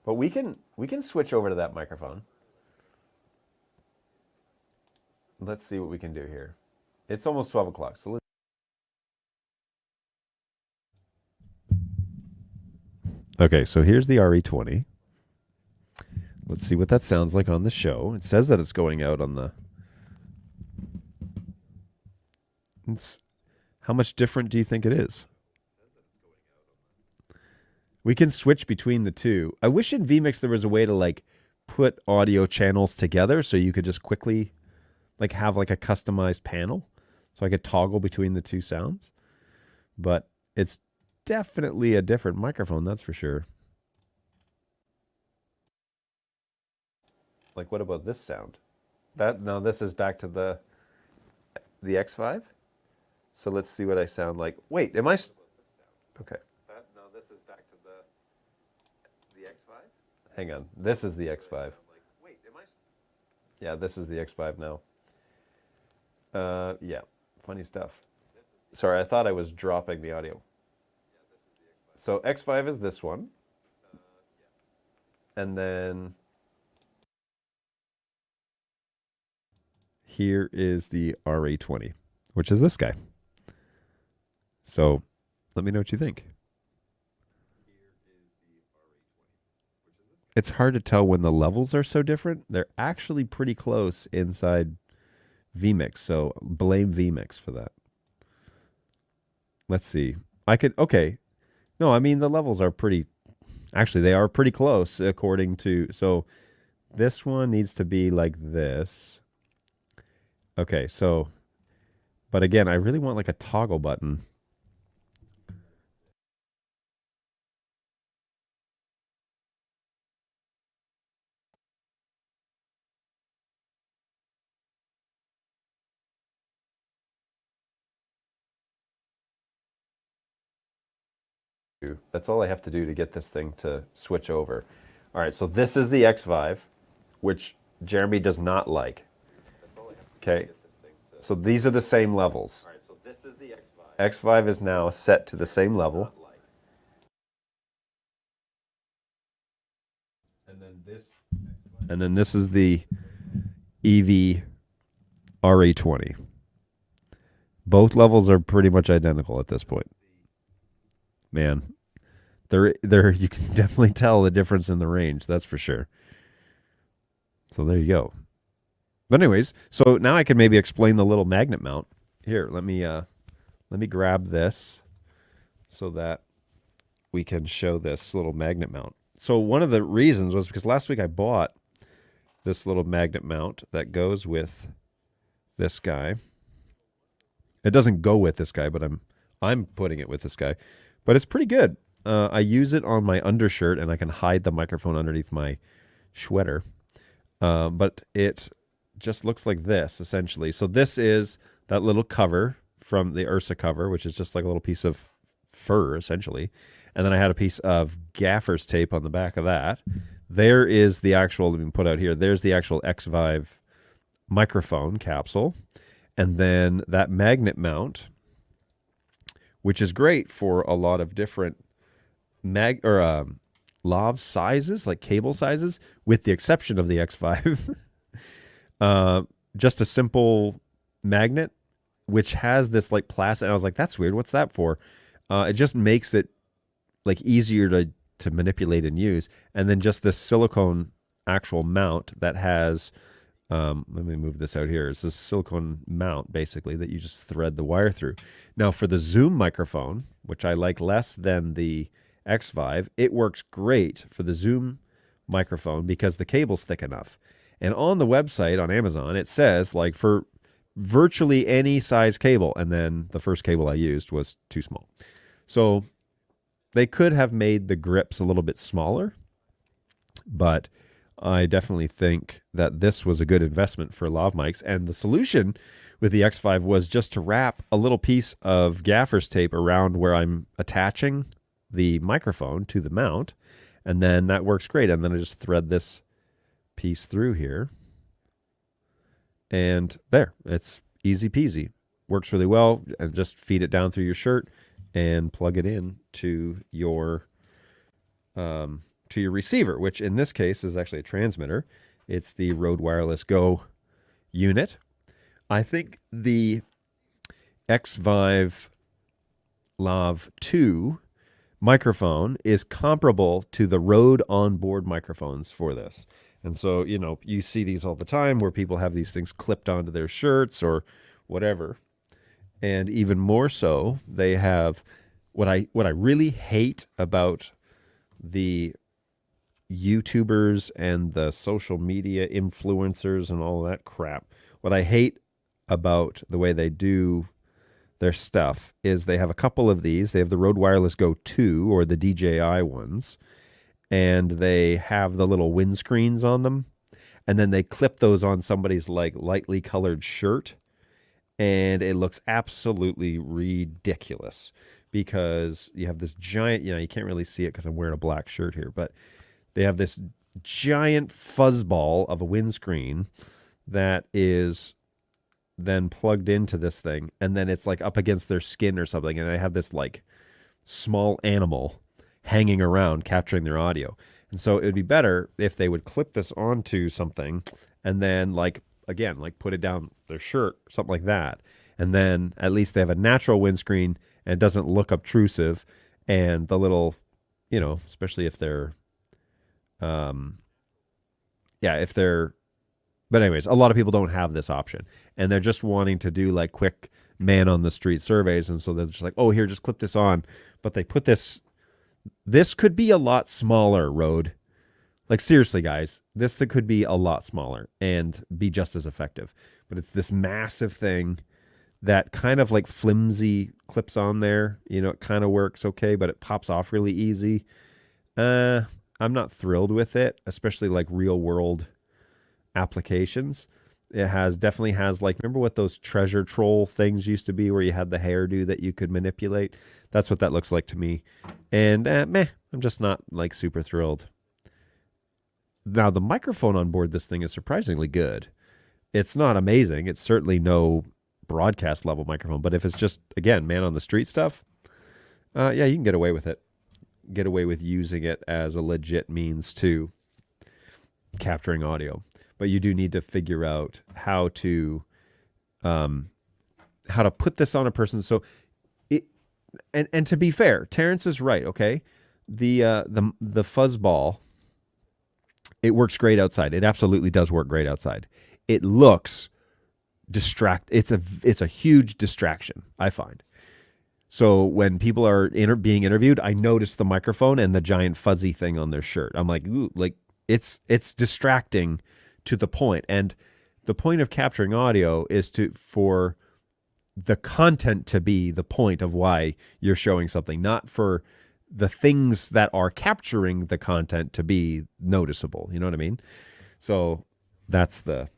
But we can switch over to that microphone. Let's see what we can do here. It's almost 12 o'clock, so let's. Okay, so here's the RE20. Let's see what that sounds like on the show. It says that it's going out on the. How much different do you think it is? We can switch between the two. I wish in vMix there was a way to put audio channels together so you could just quickly have a customized panel so I could toggle between the two sounds. But it's definitely a different microphone, that's for sure. What about this sound? No, this is back to the X5. So let's see what I sound like. Wait, am I? Okay. No, this is back to the X5. Hang on, this is the X5. Wait, am I? Yeah, this is the X5 now. Yeah, funny stuff. Sorry, I thought I was dropping the audio. So X5 is this one, and then here is the RE20, which is this guy. So let me know what you think. It's hard to tell when the levels are so different. They're actually pretty close inside vMix, so blame vMix for that. Let's see. Okay. No, I mean, the levels are actually, they are pretty close according to, so this one needs to be like this. Okay, so, but again, I really want a toggle button. That's all I have to do to get this thing to switch over. All right, so this is the X Vive, which Jeremy does not like. Okay, so these are the same levels. X Vive is now set to the same level. And then this is the EV RA20. Both levels are pretty much identical at this point. Man, there you can definitely tell the difference in the range, that's for sure. So there you go. But anyways, so now I can maybe explain the little magnet mount. Here, let me grab this so that we can show this little magnet mount. So one of the reasons was because last week I bought this little magnet mount that goes with this guy. It doesn't go with this guy, but I'm putting it with this guy. But it's pretty good. I use it on my undershirt, and I can hide the microphone underneath my sweater. But it just looks like this, essentially. So this is that little cover from the Ursa cover, which is just like a little piece of fur, essentially. And then I had a piece of gaffer's tape on the back of that. There is the actual, let me put out here, there's the actual X Vive microphone capsule. And then that magnet mount, which is great for a lot of different lav sizes, like cable sizes, with the exception of the X Vive. Just a simple magnet, which has this like plastic. And I was like, that's weird. What's that for? It just makes it like easier to manipulate and use. And then just this silicone actual mount that has, let me move this out here. It's this silicone mount basically that you just thread the wire through. Now for the Zoom microphone, which I like less than the X Vive, it works great for the Zoom microphone because the cable's thick enough. And on the website on Amazon, it says like for virtually any size cable. And then the first cable I used was too small. So they could have made the grips a little bit smaller, but I definitely think that this was a good investment for lav mics. And the solution with the X Vive was just to wrap a little piece of gaffer's tape around where I'm attaching the microphone to the mount. And then that works great. And then I just thread this piece through here. And there, it's easy peasy. Works really well. And just feed it down through your shirt and plug it in to your receiver, which in this case is actually a transmitter. It's the Rode Wireless Go unit. I think the X Vive Lav 2 microphone is comparable to the Rode onboard microphones for this. And so, you know, you see these all the time where people have these things clipped onto their shirts or whatever. And even more so, they have what I really hate about the YouTubers and the social media influencers and all that crap. What I hate about the way they do their stuff is they have a couple of these. They have the Rode Wireless Go 2 or the DJI ones, and they have the little windscreens on them, and then they clip those on somebody's like lightly colored shirt, and it looks absolutely ridiculous because you have this giant, you know, you can't really see it because I'm wearing a black shirt here, but they have this giant fuzzball of a windscreen that is then plugged into this thing, and then it's like up against their skin or something, and I have this like small animal hanging around capturing their audio. And so it would be better if they would clip this onto something and then like again like put it down their shirt, something like that, and then at least they have a natural windscreen and it doesn't look obtrusive. And the little, you know, especially if they're but anyways, a lot of people don't have this option, and they're just wanting to do like quick man on the street surveys, and so they're just like, oh, here, just clip this on. But they put this could be a lot smaller, Rode. Like seriously, guys, this thing could be a lot smaller and be just as effective. But it's this massive thing that kind of like flimsy clips on there. You know, it kind of works okay, but it pops off really easy. I'm not thrilled with it, especially like real world applications. It definitely has, like, remember what those treasure troll things used to be where you had the hairdo that you could manipulate? That's what that looks like to me. And meh, I'm just not like super thrilled. Now, the microphone on board this thing is surprisingly good. It's not amazing. It's certainly no broadcast level microphone, but if it's just, again, man on the street stuff, yeah, you can get away with it. Get away with using it as a legit means to capturing audio. But you do need to figure out how to put this on a person. So it, and to be fair, Terrence is right. Okay, the fuzzball, it works great outside. It absolutely does work great outside. It looks it's a huge distraction, I find. So when people are being interviewed, I notice the microphone and the giant fuzzy thing on their shirt. I'm like, ooh, like it's distracting to the point. And the point of capturing audio is for the content to be the point of why you're showing something, not for the things that are capturing the content to be noticeable. You know what I mean? So that's the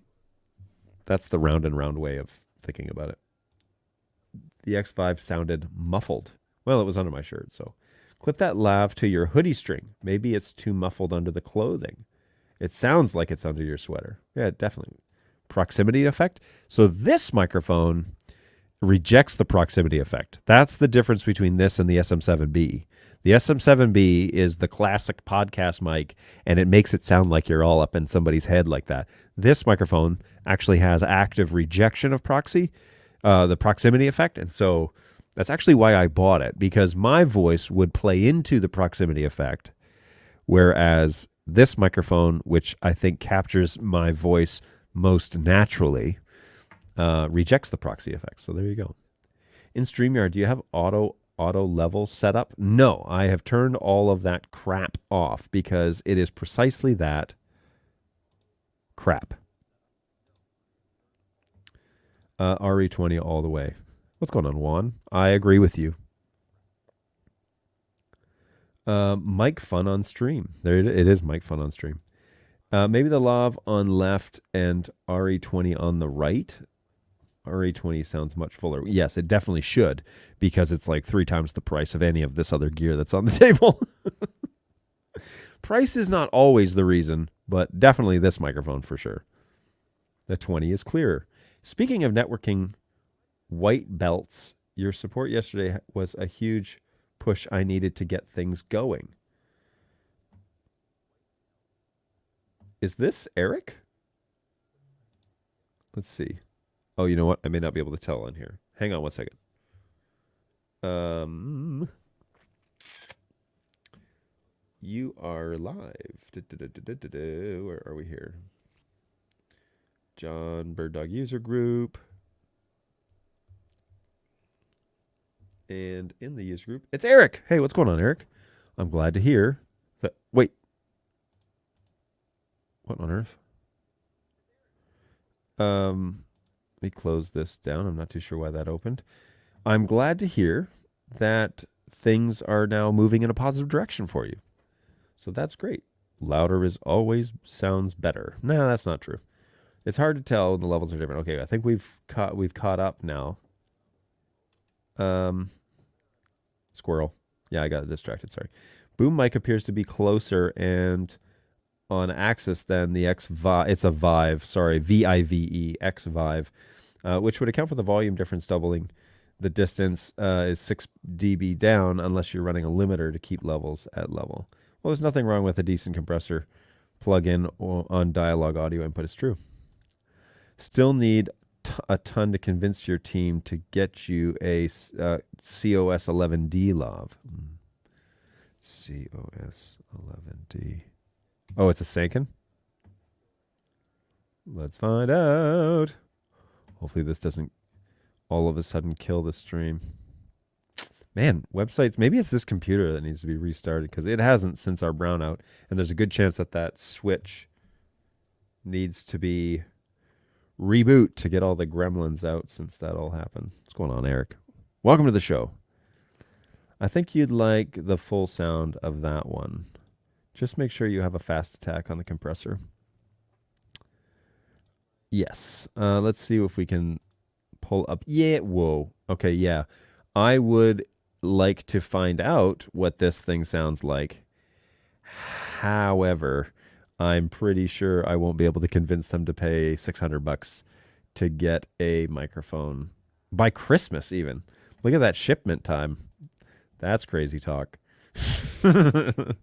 round and round way of thinking about it. The X5 sounded muffled. Well, it was under my shirt, so clip that lav to your hoodie string. Maybe it's too muffled under the clothing. It sounds like it's under your sweater. Yeah, definitely. Proximity effect. So this microphone rejects the proximity effect. That's the difference between this and the SM7B. The SM7B is the classic podcast mic, and it makes it sound like you're all up in somebody's head like that. This microphone actually has active rejection of the proximity effect, and so that's actually why I bought it, because my voice would play into the proximity effect, whereas this microphone, which I think captures my voice most naturally, rejects the proxy effect. So there you go. In StreamYard, do you have auto level set up? No, I have turned all of that crap off because it is precisely that crap. RE20 all the way. What's going on, Juan? I agree with you. Mic fun on stream. There it is, mic fun on stream. Maybe the lav on left and RE20 on the right. RE20 sounds much fuller. Yes, it definitely should, because it's like 3 times the price of any of this other gear that's on the table. Price is not always the reason, but definitely this microphone for sure. The 20 is clearer. Speaking of networking white belts, your support yesterday was a huge push I needed to get things going. Is this Eric? Let's see. Oh, you know what? I may not be able to tell on here. Hang on one second. You are live. Where are we here? John Bird Dog User Group. And in the user group, it's Eric. Hey, what's going on, Eric? I'm glad to hear that. Wait. What on earth? Let me close this down. I'm not too sure why that opened. I'm glad to hear that things are now moving in a positive direction for you. So that's great. Louder is always sounds better. No, that's not true. It's hard to tell when the levels are different. Okay, I think we've caught up now. Squirrel. Yeah, I got distracted. Sorry. Boom mic appears to be closer and on axis than the X Vive. It's a Vive. Sorry, VIVE X Vive, which would account for the volume difference doubling. The distance is 6 dB down unless you're running a limiter to keep levels at level. Well, there's nothing wrong with a decent compressor plug-in on dialogue audio input. It's true. Still need a ton to convince your team to get you a COS11D lav. COS11D. Oh, it's a Sanken? Let's find out. Hopefully this doesn't all of a sudden kill the stream. Man, websites, maybe it's this computer that needs to be restarted, because it hasn't since our brownout, and there's a good chance that switch needs to be reboot to get all the gremlins out since that all happened. What's going on, Eric? Welcome to the show. I think you'd like the full sound of that one. Just make sure you have a fast attack on the compressor. Yes. Let's see if we can pull up. Yeah. Whoa. Okay. Yeah. I would like to find out what this thing sounds like. However, I'm pretty sure I won't be able to convince them to pay $600 to get a microphone by Christmas even. Look at that shipment time. That's crazy talk. Good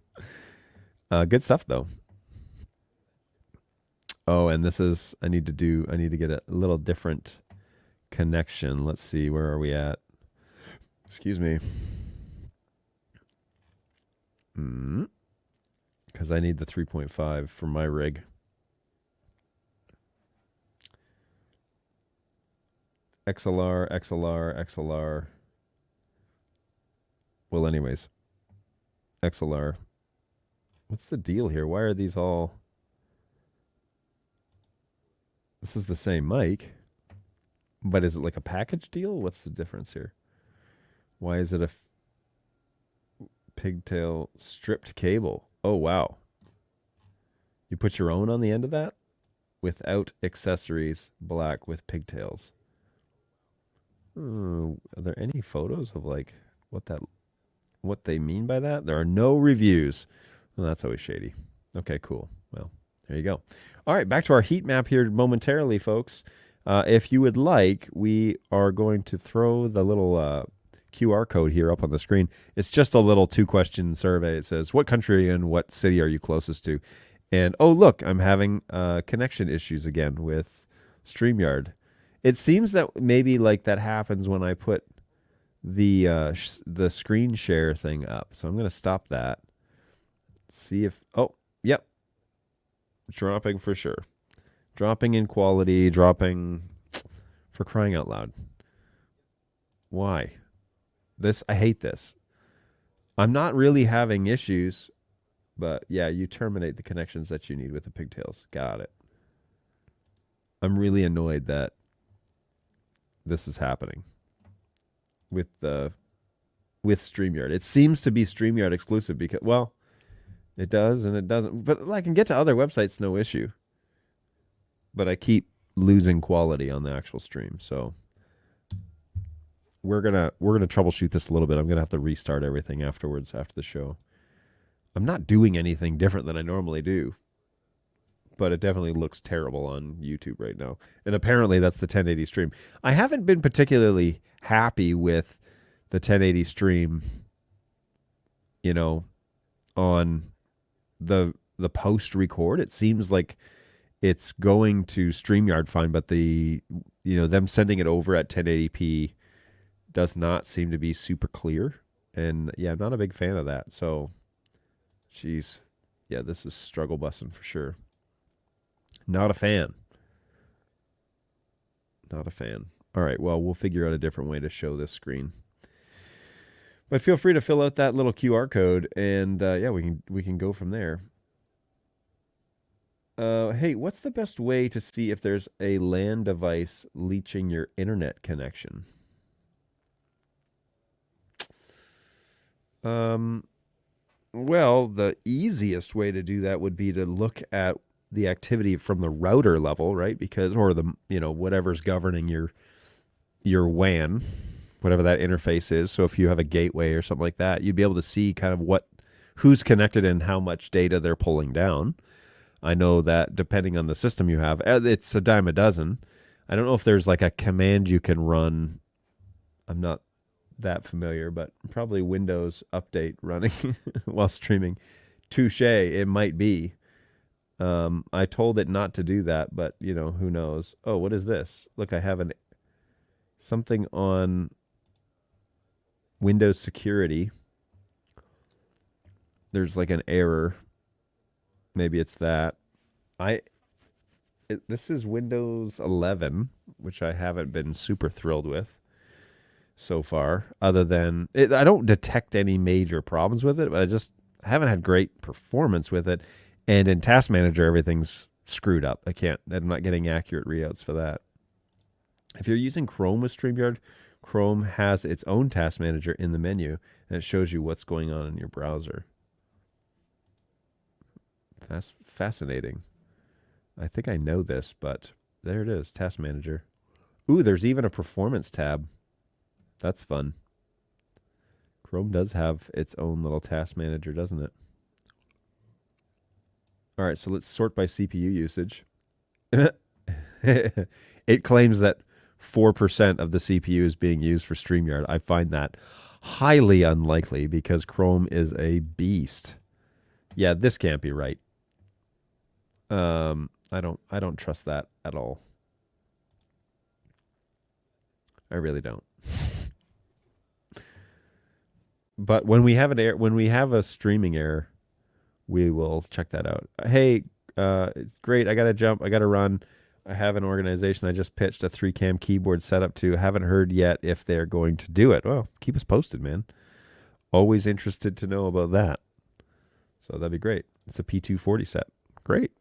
stuff though. Oh, and this is I need to get a little different connection. Let's see, where are we at? Excuse me. Because I need the 3.5 for my rig. XLR. Well, anyways, XLR. What's the deal here? Why are these all... This is the same mic, but is it like a package deal? What's the difference here? Why is it a pigtail stripped cable? Oh, wow. You put your own on the end of that? Without accessories, black with pigtails. Are there any photos of like what they mean by that? There are no reviews. Well, that's always shady. Okay, cool. Well, there you go. All right, back to our heat map here momentarily, folks. If you would like, we are going to throw the little QR code here up on the screen. It's just a little 2-question survey. It says, what country and what city are you closest to? And, oh, look, I'm having connection issues again with StreamYard. It seems that maybe like that happens when I put the screen share thing up. So I'm going to stop that. See if, oh, yep. Dropping for sure. Dropping in quality, dropping for crying out loud. Why? I hate this. I'm not really having issues, but yeah, you terminate the connections that you need with the pigtails. Got it. I'm really annoyed that this is happening with StreamYard. It seems to be StreamYard exclusive because, well, it does and it doesn't. But I can get to other websites, no issue. But I keep losing quality on the actual stream, so we're gonna troubleshoot this a little bit. I'm gonna have to restart everything afterwards after the show. I'm not doing anything different than I normally do, but it definitely looks terrible on YouTube right now. And apparently that's the 1080 stream. I haven't been particularly happy with the 1080 stream, you know, on the post record. It seems like it's going to StreamYard fine, but them sending it over at 1080p does not seem to be super clear. And yeah, I'm not a big fan of that. So, geez, yeah, this is struggle busing for sure. Not a fan. Not a fan. All right, well, we'll figure out a different way to show this screen. But feel free to fill out that little QR code, and yeah, we can go from there. Hey, what's the best way to see if there's a LAN device leeching your internet connection? Well, the easiest way to do that would be to look at the activity from the router level, right? Because, or the, whatever's governing your WAN, whatever that interface is. So if you have a gateway or something like that, you'd be able to see kind of who's connected and how much data they're pulling down. I know that depending on the system you have, it's a dime a dozen. I don't know if there's like a command you can run. I'm not that familiar, but probably Windows update running while streaming. Touche, it might be. I told it not to do that, but who knows? Oh, what is this? Look, I have something on Windows security. There's like an error. Maybe it's that. This is Windows 11, which I haven't been super thrilled with so far, other than I don't detect any major problems with it, but I just haven't had great performance with it. And in Task Manager, everything's screwed up. I'm not getting accurate readouts for that. If you're using Chrome with StreamYard, Chrome has its own Task Manager in the menu, and it shows you what's going on in your browser. That's fascinating. I think I know this, but There it is, Task Manager. Ooh, there's even a performance tab. That's fun. Chrome does have its own little task manager, doesn't it? All right, so let's sort by CPU usage. It claims that 4% of the CPU is being used for StreamYard. I find that highly unlikely because Chrome is a beast. Yeah, this can't be right. I don't trust that at all. I really don't. But when we have a streaming error, we will check that out. Hey, it's great. I gotta jump. I gotta run. I have an organization I just pitched a 3-cam keyboard setup to. Haven't heard yet if they're going to do it. Well, keep us posted, man. Always interested to know about that. So that'd be great. It's a P240 set. Great.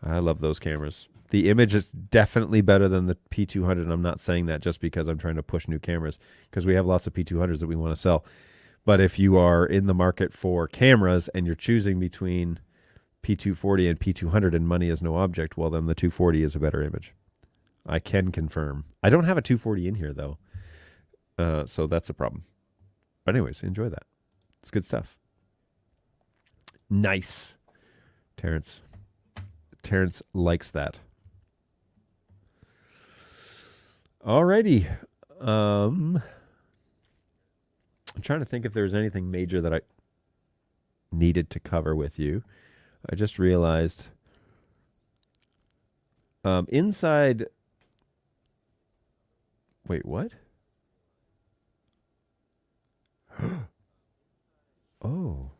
I love those cameras. The image is definitely better than the P200, and I'm not saying that just because I'm trying to push new cameras, because we have lots of P200s that we want to sell. But if you are in the market for cameras and you're choosing between P240 and P200 and money is no object, well, then the 240 is a better image. I can confirm. I don't have a 240 in here, though, so that's a problem. But anyways, enjoy that. It's good stuff. Nice. Terrence likes that. Alrighty. I'm trying to think if there's anything major that I needed to cover with you. I just realized inside. Wait, what? Oh.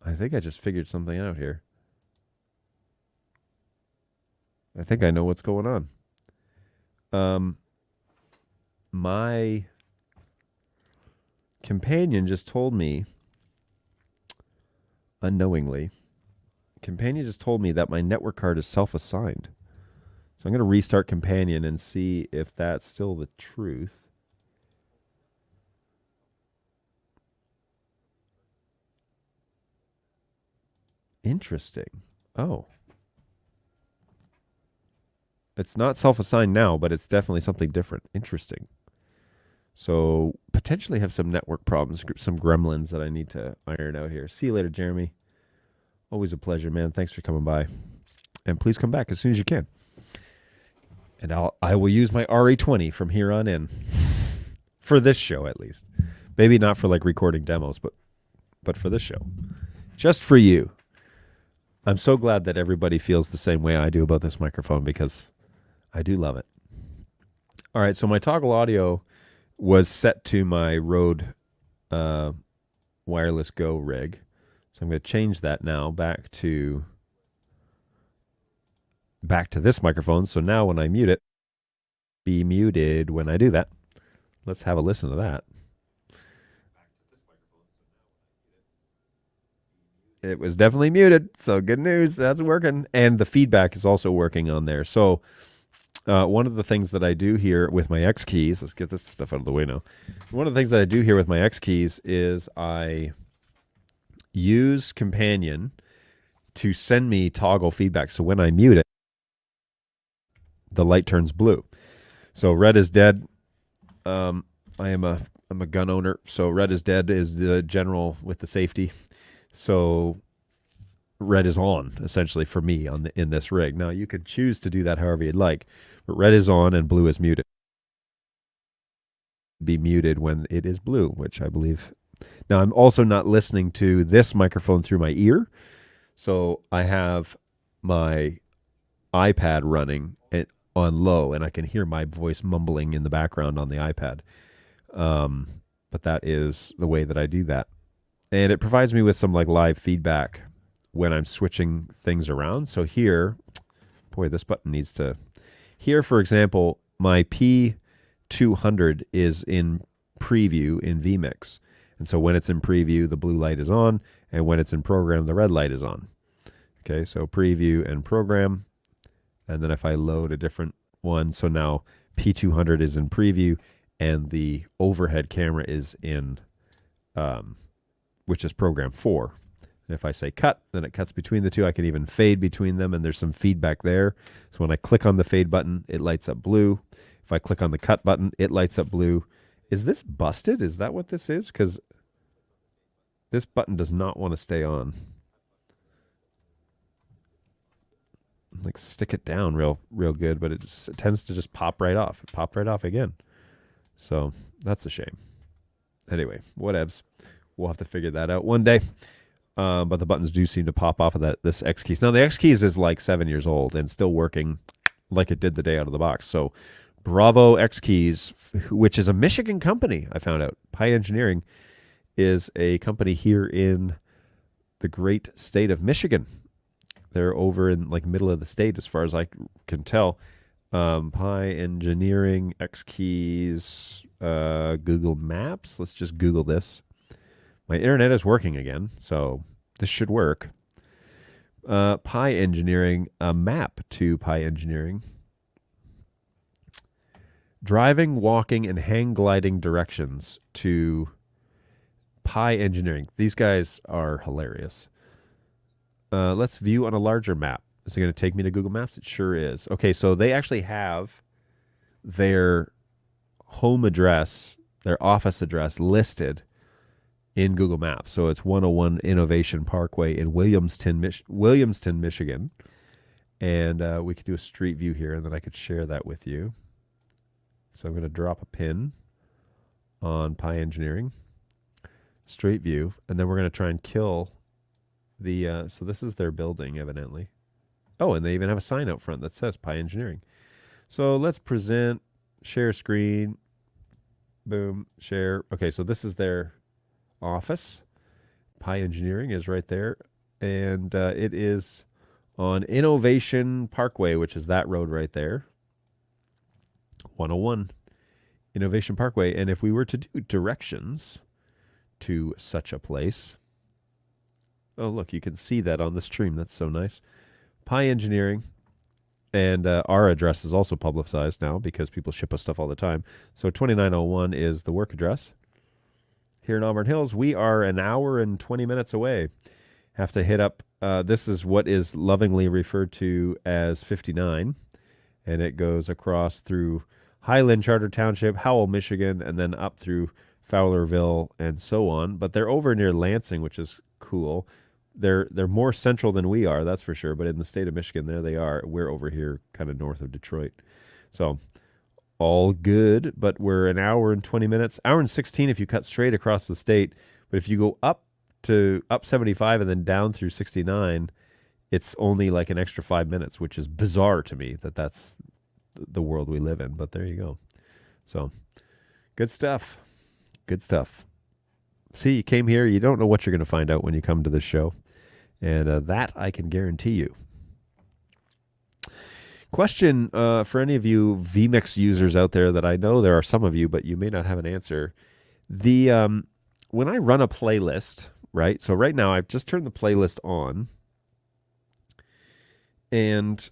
I think I just figured something out here. I think I know what's going on. My companion just told me, unknowingly, that my network card is self-assigned. So I'm going to restart Companion and see if that's still the truth. Interesting. Oh. It's not self-assigned now, but it's definitely something different. Interesting. So potentially have some network problems, some gremlins that I need to iron out here. See you later, Jeremy. Always a pleasure, man. Thanks for coming by. And please come back as soon as you can. And I will use my RA20 from here on in. For this show, at least. Maybe not for like recording demos, but for this show. Just for you. I'm so glad that everybody feels the same way I do about this microphone because I do love it. All right, so my toggle audio was set to my Rode Wireless Go rig. So I'm going to change that now back to this microphone. So now when I mute it, be muted when I do that. Let's have a listen to that. It was definitely muted, so good news. That's working. And the feedback is also working on there. So one of the things that I do here with my X keys, let's get this stuff out of the way now. One of the things that I do here with my X keys is I use Companion to send me toggle feedback. So when I mute it, the light turns blue. So red is dead. I'm a gun owner, so red is dead is the general with the safety. So red is on, essentially, for me in this rig. Now, you could choose to do that however you'd like, but red is on and blue is muted. Be muted when it is blue, which I believe. Now, I'm also not listening to this microphone through my ear, so I have my iPad running on low, and I can hear my voice mumbling in the background on the iPad. But that is the way that I do that. And it provides me with some like live feedback when I'm switching things around. So here, boy, this button needs to... Here, for example, my P200 is in preview in vMix. And so when it's in preview, the blue light is on. And when it's in program, the red light is on. Okay, so preview and program. And then if I load a different one, so now P200 is in preview and the overhead camera is in... which is program 4. If I say cut, then it cuts between the two. I can even fade between them, and there's some feedback there. So when I click on the fade button, it lights up blue. If I click on the cut button, it lights up blue. Is this busted? Is that what this is? Because this button does not want to stay on. Like stick it down real good, but it tends to just pop right off. It popped right off again. So that's a shame. Anyway, whatevs. We'll have to figure that out one day. But the buttons do seem to pop off of this X Keys. Now, the X Keys is like 7 years old and still working like it did the day out of the box. So Bravo X Keys, which is a Michigan company, I found out. Pi Engineering is a company here in the great state of Michigan. They're over in like middle of the state as far as I can tell. Pi Engineering, X Keys, Google Maps. Let's just Google this. My internet is working again, so this should work. Pi Engineering, a map to Pi Engineering. Driving, walking, and hang gliding directions to Pi Engineering. These guys are hilarious. Let's view on a larger map. Is it going to take me to Google Maps? It sure is. Okay, so they actually have their home address, their office address listed in Google Maps. So it's 101 Innovation Parkway in Williamston, Michigan. And we could do a street view here, and then I could share that with you. So I'm going to drop a pin on Pi Engineering, street view, and then we're going to try and kill the, so this is their building, evidently. Oh, and they even have a sign out front that says Pi Engineering. So let's present, share screen, boom, share. Okay, so this is their office. Pi Engineering is right there, and it is on Innovation Parkway, which is that road right there. 101 Innovation Parkway. And if we were to do directions to such a place, oh look, you can see that on the stream. That's so nice. Pi Engineering, and our address is also publicized now because people ship us stuff all the time. So 2901 is the work address. Here in Auburn Hills, we are an hour and 20 minutes away. Have to hit up, this is what is lovingly referred to as 59, and it goes across through Highland Charter Township, Howell, Michigan, and then up through Fowlerville and so on. But they're over near Lansing, which is cool. They're more central than we are, that's for sure. But in the state of Michigan, there they are. We're over here kind of north of Detroit. So all good, but we're an hour and 20 minutes. Hour and 16 if you cut straight across the state. But if you go up 75 and then down through 69, it's only like an extra 5 minutes, which is bizarre to me that that's the world we live in. But there you go. So good stuff. Good stuff. See, you came here. You don't know what you're going to find out when you come to this show. And that I can guarantee you. Question for any of you vMix users out there that I know there are some of you, but you may not have an answer. The when I run a playlist, right? So right now I've just turned the playlist on. And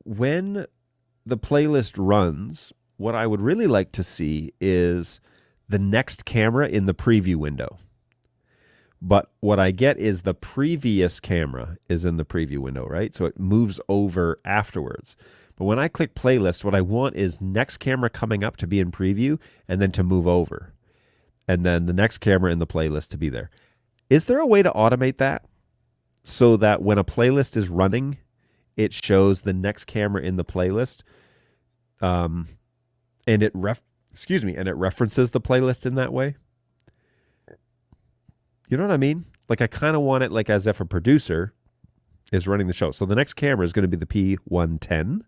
when the playlist runs, what I would really like to see is the next camera in the preview window. But what I get is the previous camera is in the preview window, right? So it moves over afterwards. But when I click playlist, what I want is next camera coming up to be in preview and then to move over. And then the next camera in the playlist to be there. Is there a way to automate that so that when a playlist is running, it shows the next camera in the playlist, and it references the playlist in that way? You know what I mean? Like I kind of want it like as if a producer is running the show. So the next camera is going to be the P110,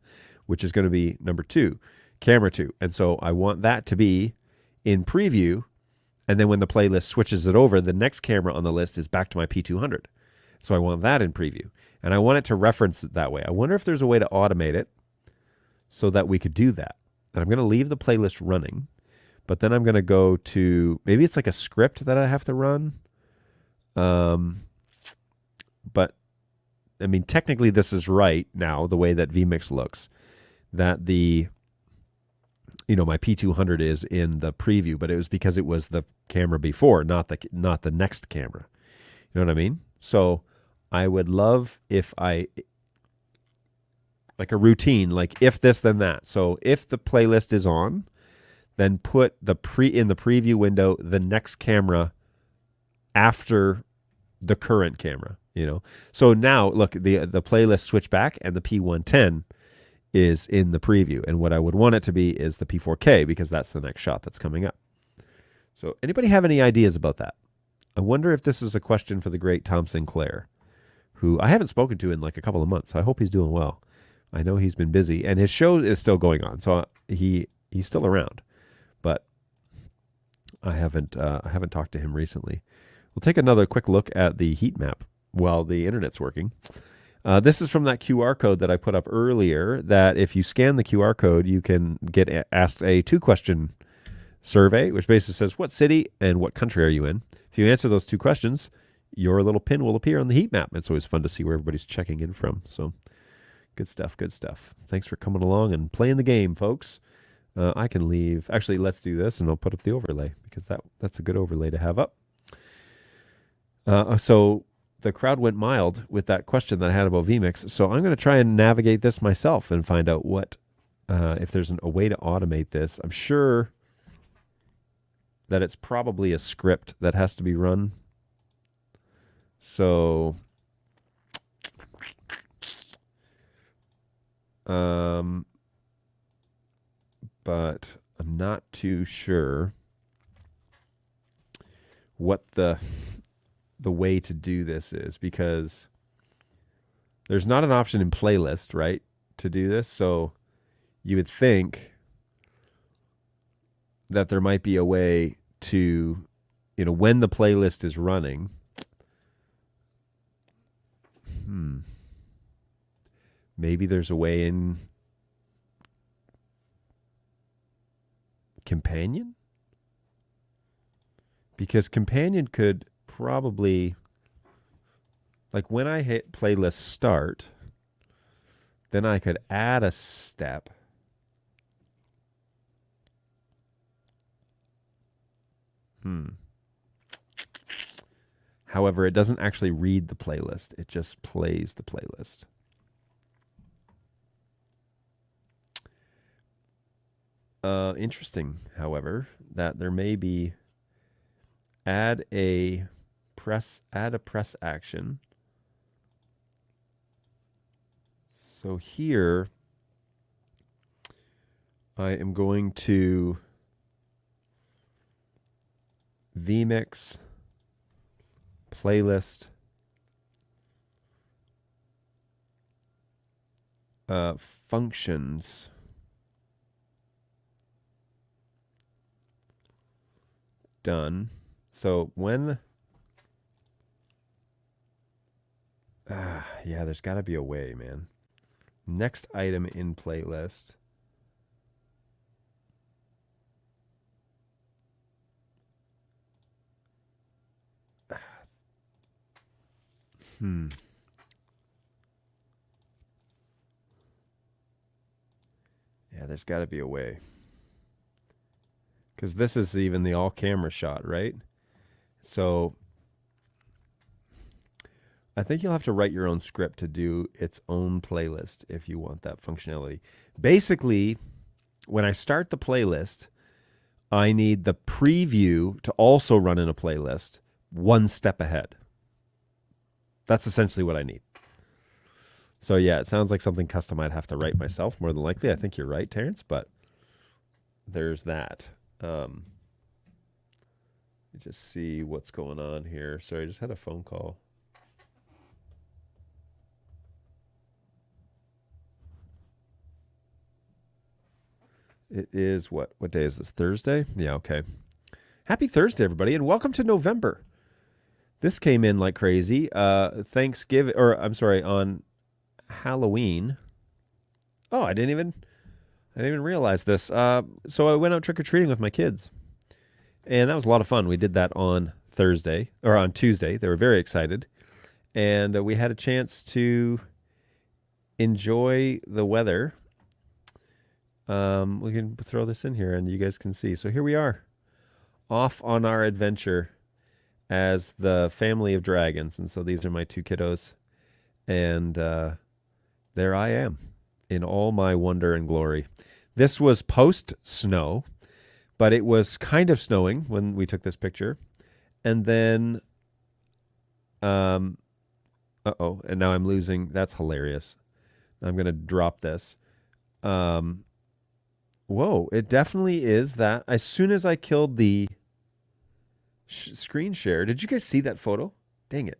which is going to be number 2, camera 2. And so I want that to be in preview. And then when the playlist switches it over, the next camera on the list is back to my P200. So I want that in preview. And I want it to reference it that way. I wonder if there's a way to automate it so that we could do that. And I'm going to leave the playlist running, but then I'm going to go to, maybe it's like a script that I have to run. But I mean, technically this is right now, the way that vMix looks, that the my P200 is in the preview, but it was because it was the camera before, not the next camera. You know what I mean? So I would love if like a routine, like if this, then that. So if the playlist is on, then put in the preview window the next camera after the current camera. So now look, the playlist switch back, and the P110 is in the preview, and what I would want it to be is the P4K, because that's the next shot that's coming up. So anybody have any ideas about that? I wonder if this is a question for the great Tom Sinclair, who I haven't spoken to in like a couple of months, so I hope he's doing well. I know he's been busy, and his show is still going on, so he's still around, but I haven't talked to him recently. We'll take another quick look at the heat map while the internet's working. This is from that QR code that I put up earlier, that if you scan the QR code, you can get asked a 2-question survey, which basically says, what city and what country are you in? If you answer those 2 questions, your little pin will appear on the heat map. It's always fun to see where everybody's checking in from. So good stuff, good stuff. Thanks for coming along and playing the game, folks. I can leave. Actually, let's do this, and I'll put up the overlay, because that's a good overlay to have up. So the crowd went mild with that question that I had about vMix. So I'm going to try and navigate this myself and find out if there's a way to automate this. I'm sure that it's probably a script that has to be run. So, but I'm not too sure what the way to do this is, because there's not an option in playlist, right, to do this. So you would think that there might be a way to, when the playlist is running, maybe there's a way in Companion, because Companion could probably, like when I hit playlist start, then I could add a step. However, it doesn't actually read the playlist. It just plays the playlist. Interesting, however, that there may be add a press action. So here I am going to vMix playlist functions. Done. So when yeah, there's got to be a way, man. Next item in playlist. Yeah, there's got to be a way. Because this is even the all-camera shot, right? So I think you'll have to write your own script to do its own playlist if you want that functionality. Basically, when I start the playlist, I need the preview to also run in a playlist one step ahead. That's essentially what I need. So yeah, it sounds like something custom I'd have to write myself, more than likely. I think you're right, Terrence, but there's that. Let me just see what's going on here. Sorry, I just had a phone call. It is what day is this? Thursday? Yeah, okay. Happy Thursday, everybody, and welcome to November. This came in like crazy. Thanksgiving, or I'm sorry, on Halloween. Oh, I didn't even realize this. So I went out trick-or-treating with my kids, and that was a lot of fun. We did that on Thursday, or on Tuesday. They were very excited, and we had a chance to enjoy the weather We can throw this in here and you guys can see. So here we are, off on our adventure as the family of dragons. And so these are my two kiddos. And there I am in all my wonder and glory. This was post-snow, but it was kind of snowing when we took this picture. And then, uh-oh, and now I'm losing. That's hilarious. I'm going to drop this. Whoa, it definitely is that. As soon as I killed the screen share, did you guys see that photo? Dang it.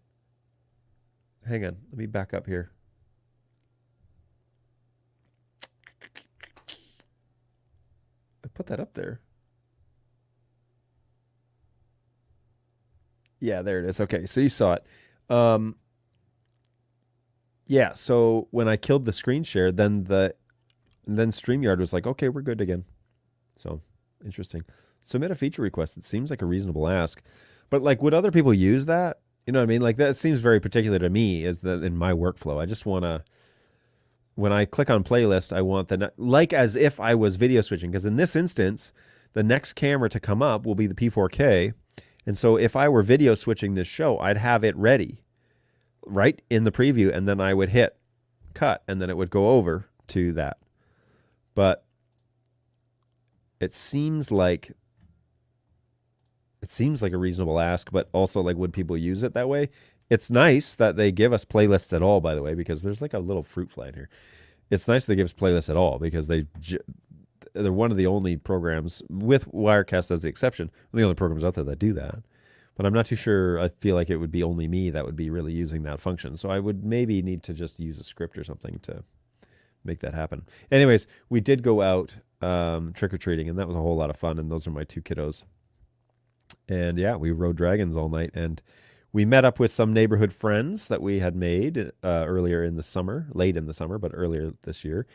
Hang on, let me back up here. I put that up there. Yeah, there it is. Okay, so you saw it. Yeah, so when I killed the screen share, then StreamYard was like, okay, we're good again. So, interesting. Submit a feature request. It seems like a reasonable ask. But, like, would other people use that? You know what I mean? Like, that seems very particular to me is that in my workflow. I just want to, when I click on playlist, I want like as if I was video switching. Because in this instance, the next camera to come up will be the P4K. And so if I were video switching this show, I'd have it ready, right, in the preview. And then I would hit cut, and then it would go over to that. But it seems like a reasonable ask, but also, like, would people use it that way? It's nice that they give us playlists at all, by the way, because there's like a little fruit fly in here. It's nice they give us playlists at all because they're one of the only programs, with Wirecast as the exception, the only programs out there that do that. But I'm not too sure. I feel like it would be only me that would be really using that function. So I would maybe need to just use a script or something to make that happen. Anyways, we did go out trick-or-treating, and that was a whole lot of fun. And those are my two kiddos. And yeah, we rode dragons all night. And we met up with some neighborhood friends that we had made earlier in the summer, late in the summer, but earlier this year.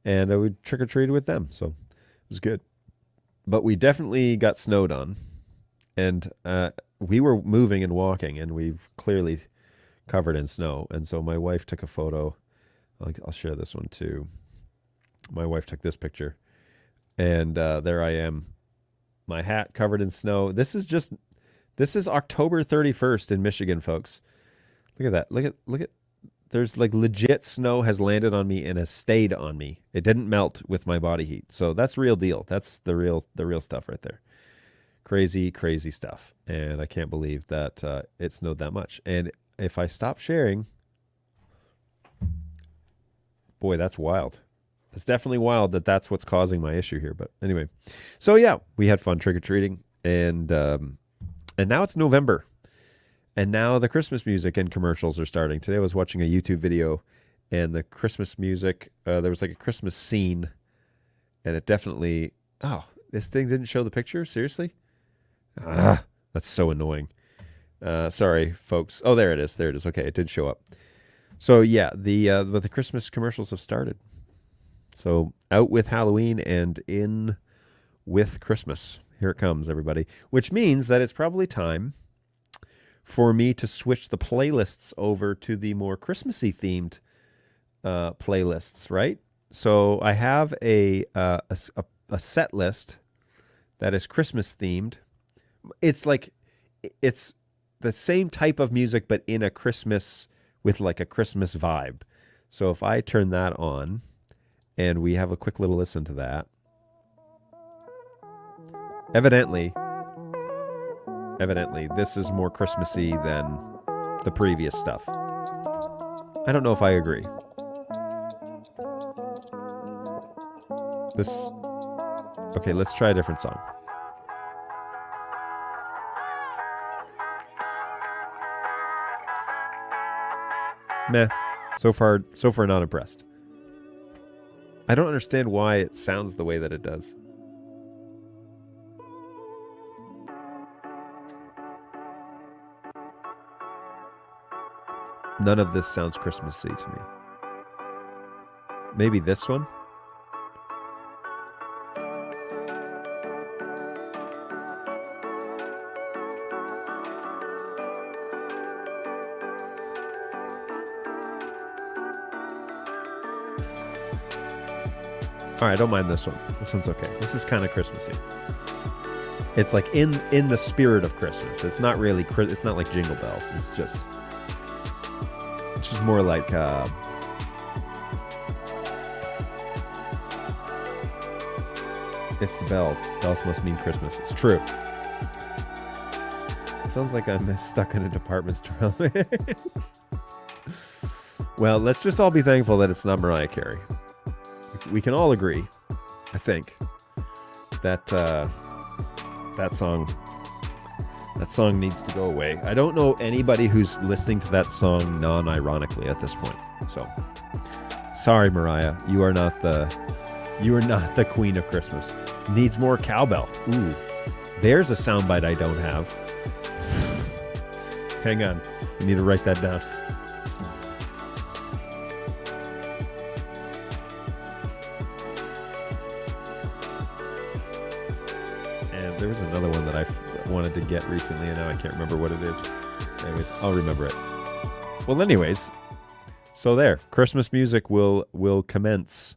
And we trick-or-treated with them. So it was good. But we definitely got snowed on. And we were moving and walking, and we've clearly covered in snow. And so my wife took a photo. I'll share this one too. My wife took this picture. And there I am. My hat covered in snow. This is October 31st in Michigan, folks. Look at that. Look at. There's like legit snow has landed on me and has stayed on me. It didn't melt with my body heat. So that's real deal. That's the real stuff right there. Crazy, crazy stuff. And I can't believe that it snowed that much. And if I stop sharing, boy, that's wild. It's definitely wild that that's what's causing my issue here. But anyway, so yeah, we had fun trick-or-treating. And now it's November. And now the Christmas music and commercials are starting. Today I was watching a YouTube video, and the Christmas music, there was like a Christmas scene, and it definitely, this thing didn't show the picture? Seriously? That's so annoying. Sorry, folks. Oh, there it is. There it is. Okay, it did show up. So yeah, but the Christmas commercials have started. So out with Halloween and in with Christmas. Here it comes, everybody. Which means that it's probably time for me to switch the playlists over to the more Christmassy themed playlists, right? So I have a set list that is Christmas themed. It's the same type of music, but in a Christmas, with like a Christmas vibe. So if I turn that on and we have a quick little listen to that, evidently, this is more Christmassy than the previous stuff. I don't know if I agree. Okay, let's try a different song. Meh. So far not impressed. I don't understand why it sounds the way that it does. None of this sounds Christmassy to me. Maybe this one? All right, I don't mind this one. This one's okay. This is kind of Christmassy. It's like in the spirit of Christmas. It's not really. It's not like Jingle Bells. It's just more like. It's the bells. Bells must mean Christmas. It's true. It sounds like I'm stuck in a department store. Well, let's just all be thankful that it's not Mariah Carey. We can all agree, I think, that that song needs to go away. I don't know anybody who's listening to that song non-ironically at this point. So, sorry, Mariah, you are not the queen of Christmas. Needs more cowbell. Ooh, there's a soundbite I don't have. Hang on, you need to write that down. And there was another one that I wanted to get recently, and now I can't remember what it is. Anyways, I'll remember it. Well, anyways, so there, Christmas music will commence.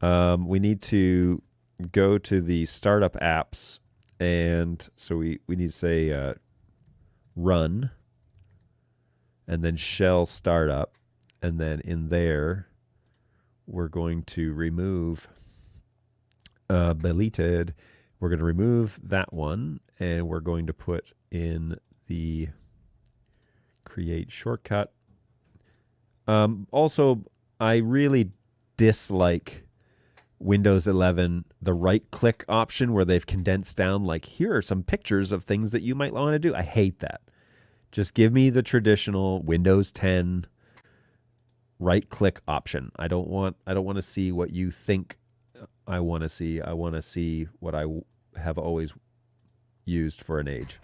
We need to go to the startup apps, and so we need to say run, and then shell startup, and then in there we're going to remove deleted. We're going to remove that one, and we're going to put in the create shortcut. Also, I really dislike Windows 11, the right-click option where they've condensed down, like, here are some pictures of things that you might want to do. I hate that. Just give me the traditional Windows 10 right-click option. I don't want to see what you think I want to see. I want to see what I have always used for an age.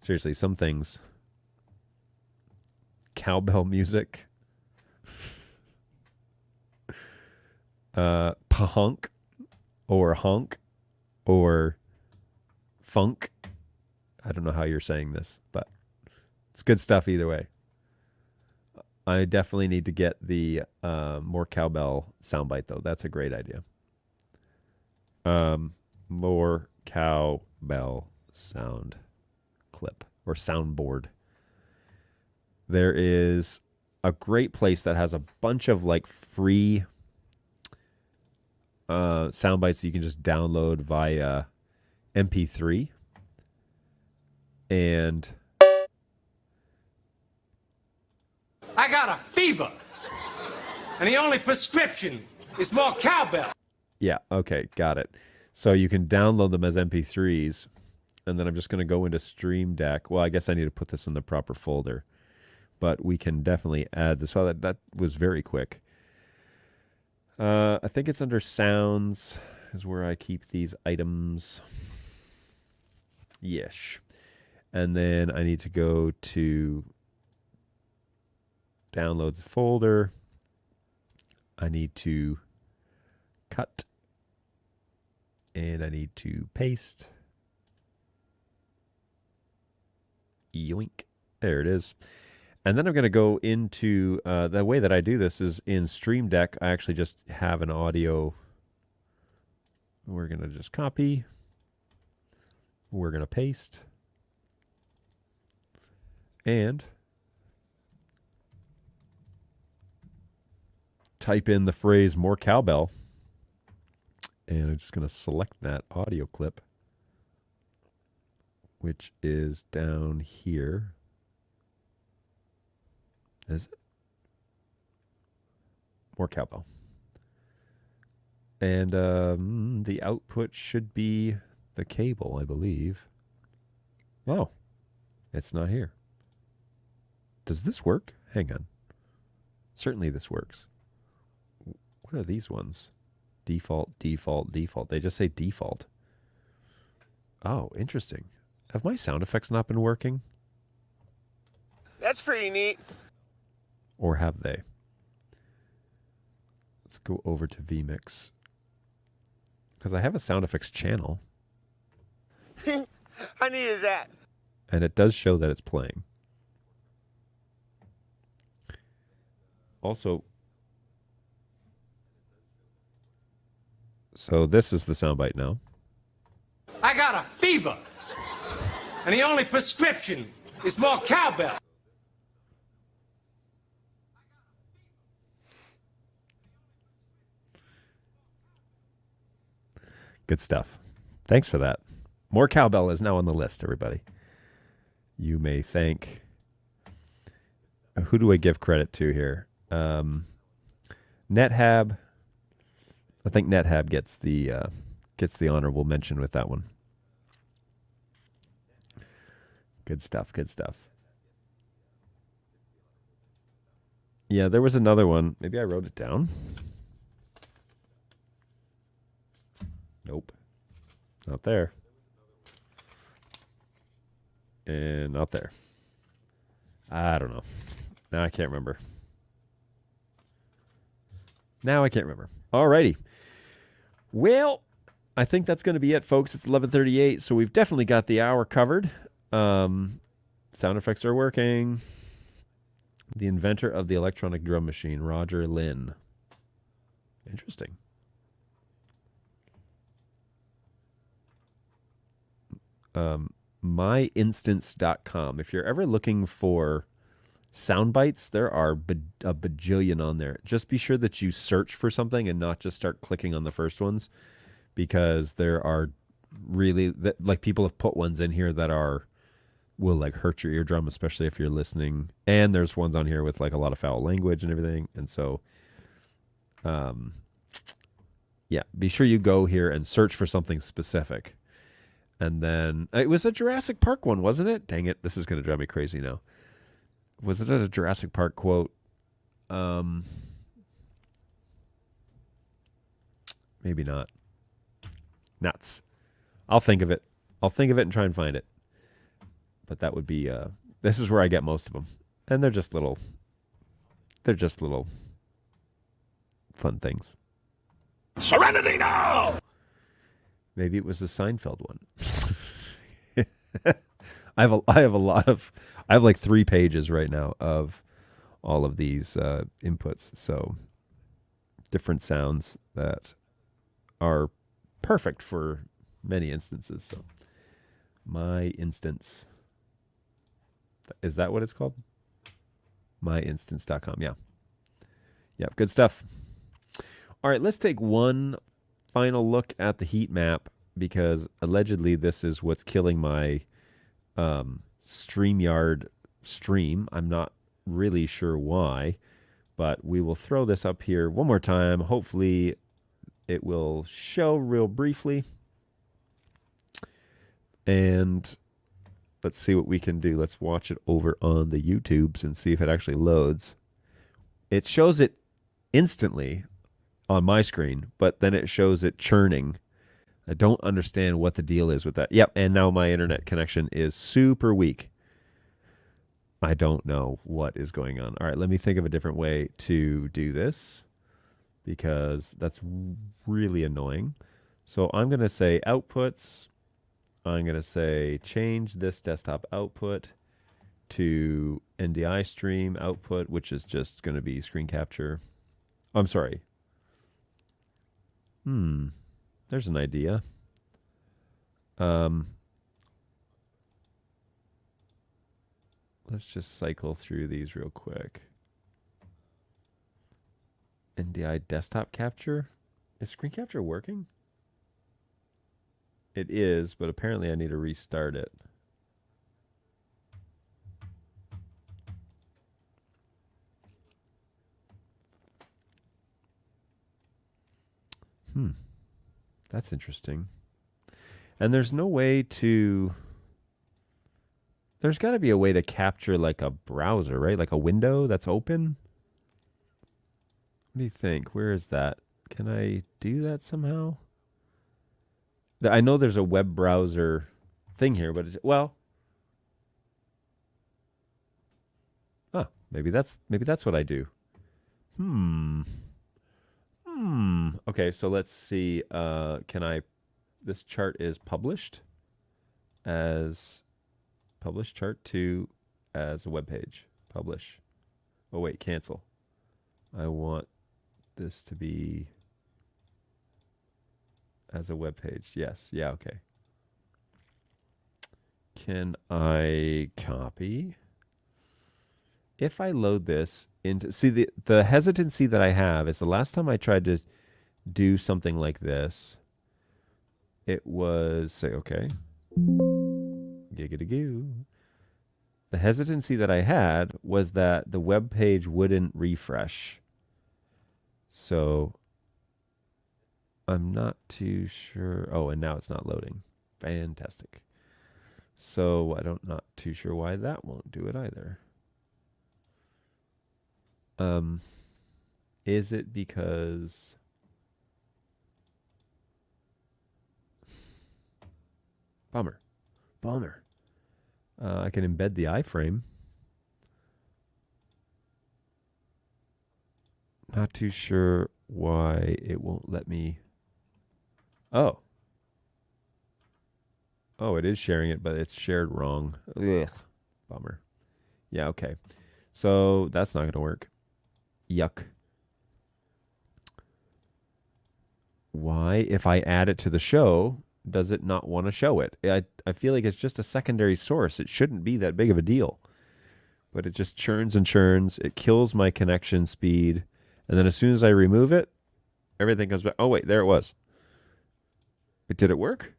Seriously, some things. Cowbell music. Pahunk or honk or funk. I don't know how you're saying this, but it's good stuff either way. I definitely need to get the more cowbell soundbite, though. That's a great idea. More cowbell sound clip or soundboard. There is a great place that has a bunch of like free sound bites that you can just download via MP3. And I got a fever, and the only prescription is more cowbell. Yeah, okay, got it. So you can download them as MP3s, and then I'm just going to go into Stream Deck. Well, I guess I need to put this in the proper folder, but we can definitely add this. Well, that was very quick. I think it's under sounds is where I keep these items. Yes. And then I need to go to downloads folder. I need to cut. And I need to paste. Yoink. There it is. And then I'm going to go into, the way that I do this is in Stream Deck. I actually just have an audio. We're going to just copy. We're going to paste. And type in the phrase more cowbell. And I'm just going to select that audio clip, which is down here. Is it? More cowbell. And the output should be the cable, I believe. Oh, it's not here. Does this work? Hang on. Certainly this works. What are these ones? Default, default, default. They just say default. Oh, interesting. Have my sound effects not been working? That's pretty neat. Or have they? Let's go over to vMix. Because I have a sound effects channel. How neat is that? And it does show that it's playing. Also, So this is the soundbite now. I got a fever. And the only prescription is more cowbell. Good stuff. Thanks for that. More cowbell is now on the list, everybody. You may thank. Who do I give credit to here? NetHab. I think NetHab gets the honorable mention with that one. Good stuff. Good stuff. Yeah, there was another one. Maybe I wrote it down. Nope. Not there. And not there. I don't know. Now I can't remember. Alrighty. Well, I think that's going to be it, folks. It's 11:38, so we've definitely got the hour covered. Sound effects are working. The inventor of the electronic drum machine, Roger Lynn. Interesting. Myinstance.com. If you're ever looking for sound bites, there are a bajillion on there. Just be sure that you search for something and not just start clicking on the first ones, because there are really, like, people have put ones in here that will like hurt your eardrum, especially if you're listening. And there's ones on here with like a lot of foul language and everything. And so, yeah, be sure you go here and search for something specific. And then it was a Jurassic Park one, wasn't it? Dang it. This is going to drive me crazy now. Was it a Jurassic Park quote? Maybe not. Nuts. I'll think of it. And try and find it. But that would be, this is where I get most of them. And they're just little fun things. Serenity now! Maybe it was a Seinfeld one. I have like 3 pages right now of all of these inputs. So different sounds that are perfect for many instances. So My Instance. Is that what it's called? Myinstance.com. Yeah. Yeah. Good stuff. All right. Let's take one final look at the heat map, because allegedly this is what's killing my StreamYard stream. I'm not really sure why, but we will throw this up here one more time. Hopefully it will show real briefly. And let's see what we can do. Let's watch it over on the YouTubes and see if it actually loads. It shows it instantly on my screen, but then it shows it churning. I don't understand what the deal is with that. Yep, and now my internet connection is super weak. I don't know what is going on. All right, let me think of a different way to do this, because that's really annoying. So I'm going to say outputs. I'm going to say change this desktop output to NDI stream output, which is just going to be screen capture. I'm sorry. There's an idea. Let's just cycle through these real quick. NDI desktop capture. Is screen capture working? It is, but apparently I need to restart it. That's interesting. And there's no way to... There's got to be a way to capture like a browser, right? Like a window that's open? What do you think? Where is that? Can I do that somehow? I know there's a web browser thing here, but well... Oh, maybe that's what I do. Okay, so let's see. Can I... This chart is published as... Publish chart 2 as a web page. Publish. Oh, wait, cancel. I want this to be... as a web page. Yes. Yeah. Okay. Can I copy? If I load this into, see, the hesitancy that I have is the last time I tried to do something like this, it was, say, okay, giggity goo. The hesitancy that I had was that the web page wouldn't refresh. So I'm not too sure. Oh, and now it's not loading. Fantastic. So I'm not too sure why that won't do it either. Is it because bummer. I can embed the iframe. Not too sure why it won't let me. Oh, it is sharing it, but it's shared wrong. Ugh, bummer. Yeah, okay. So that's not going to work. Yuck. Why, if I add it to the show, does it not want to show it? I feel like it's just a secondary source. It shouldn't be that big of a deal. But it just churns and churns. It kills my connection speed. And then as soon as I remove it, everything comes back. Oh, wait, there it was. Did it work?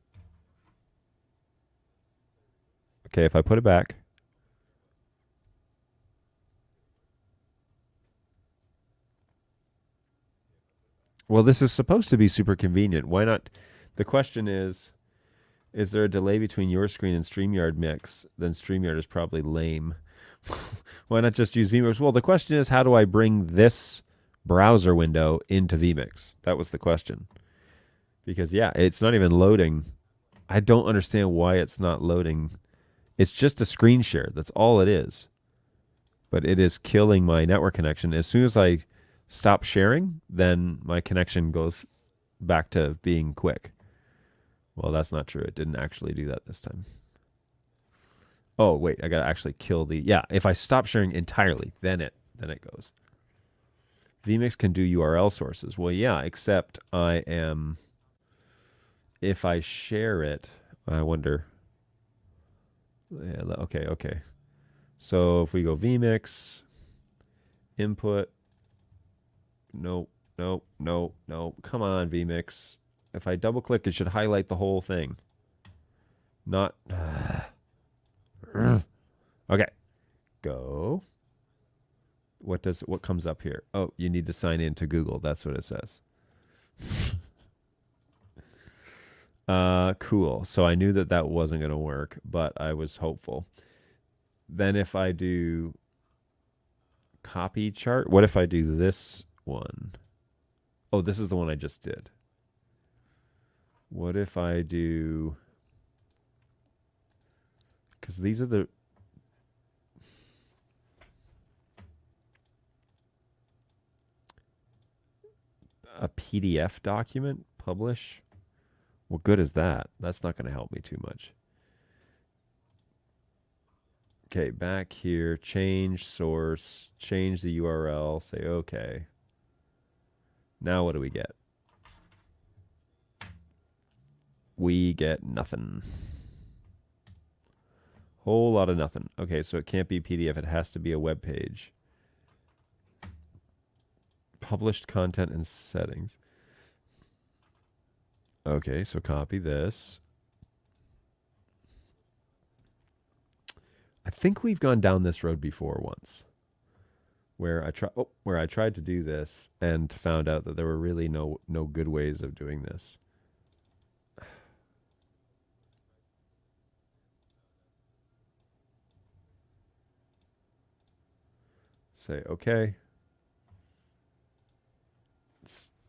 Okay, if I put it back. Well, this is supposed to be super convenient. Why not? The question is there a delay between your screen and StreamYard mix? Then StreamYard is probably lame. Why not just use vMix? Well, the question is, how do I bring this browser window into vMix? That was the question. Because, yeah, it's not even loading. I don't understand why it's not loading. It's just a screen share. That's all it is. But it is killing my network connection. As soon as I stop sharing, then my connection goes back to being quick. Well, that's not true. It didn't actually do that this time. Oh, wait, I got to actually kill the... Yeah, if I stop sharing entirely, then it goes. vMix can do URL sources. Well, yeah, except I am... If I share it, I wonder... Yeah, okay. So if we go vMix, input... Nope. Come on, vMix. If I double click, it should highlight the whole thing. Not. Okay. Go. What comes up here? Oh, you need to sign in to Google. That's what it says. Cool. So I knew that wasn't going to work, but I was hopeful. Then if I do copy chart, what if I do this one? Oh, this is the one I just did. What if I do, because these are a PDF document, publish. What good is that? That's not going to help me too much. Okay, back here, change source, change the URL, say okay. Now what do we get? We get nothing. Whole lot of nothing. Okay, so it can't be PDF. It has to be a web page. Published content and settings. Okay, so copy this. I think we've gone down this road before once, where I tried to do this and found out that there were really no good ways of doing this. Say okay.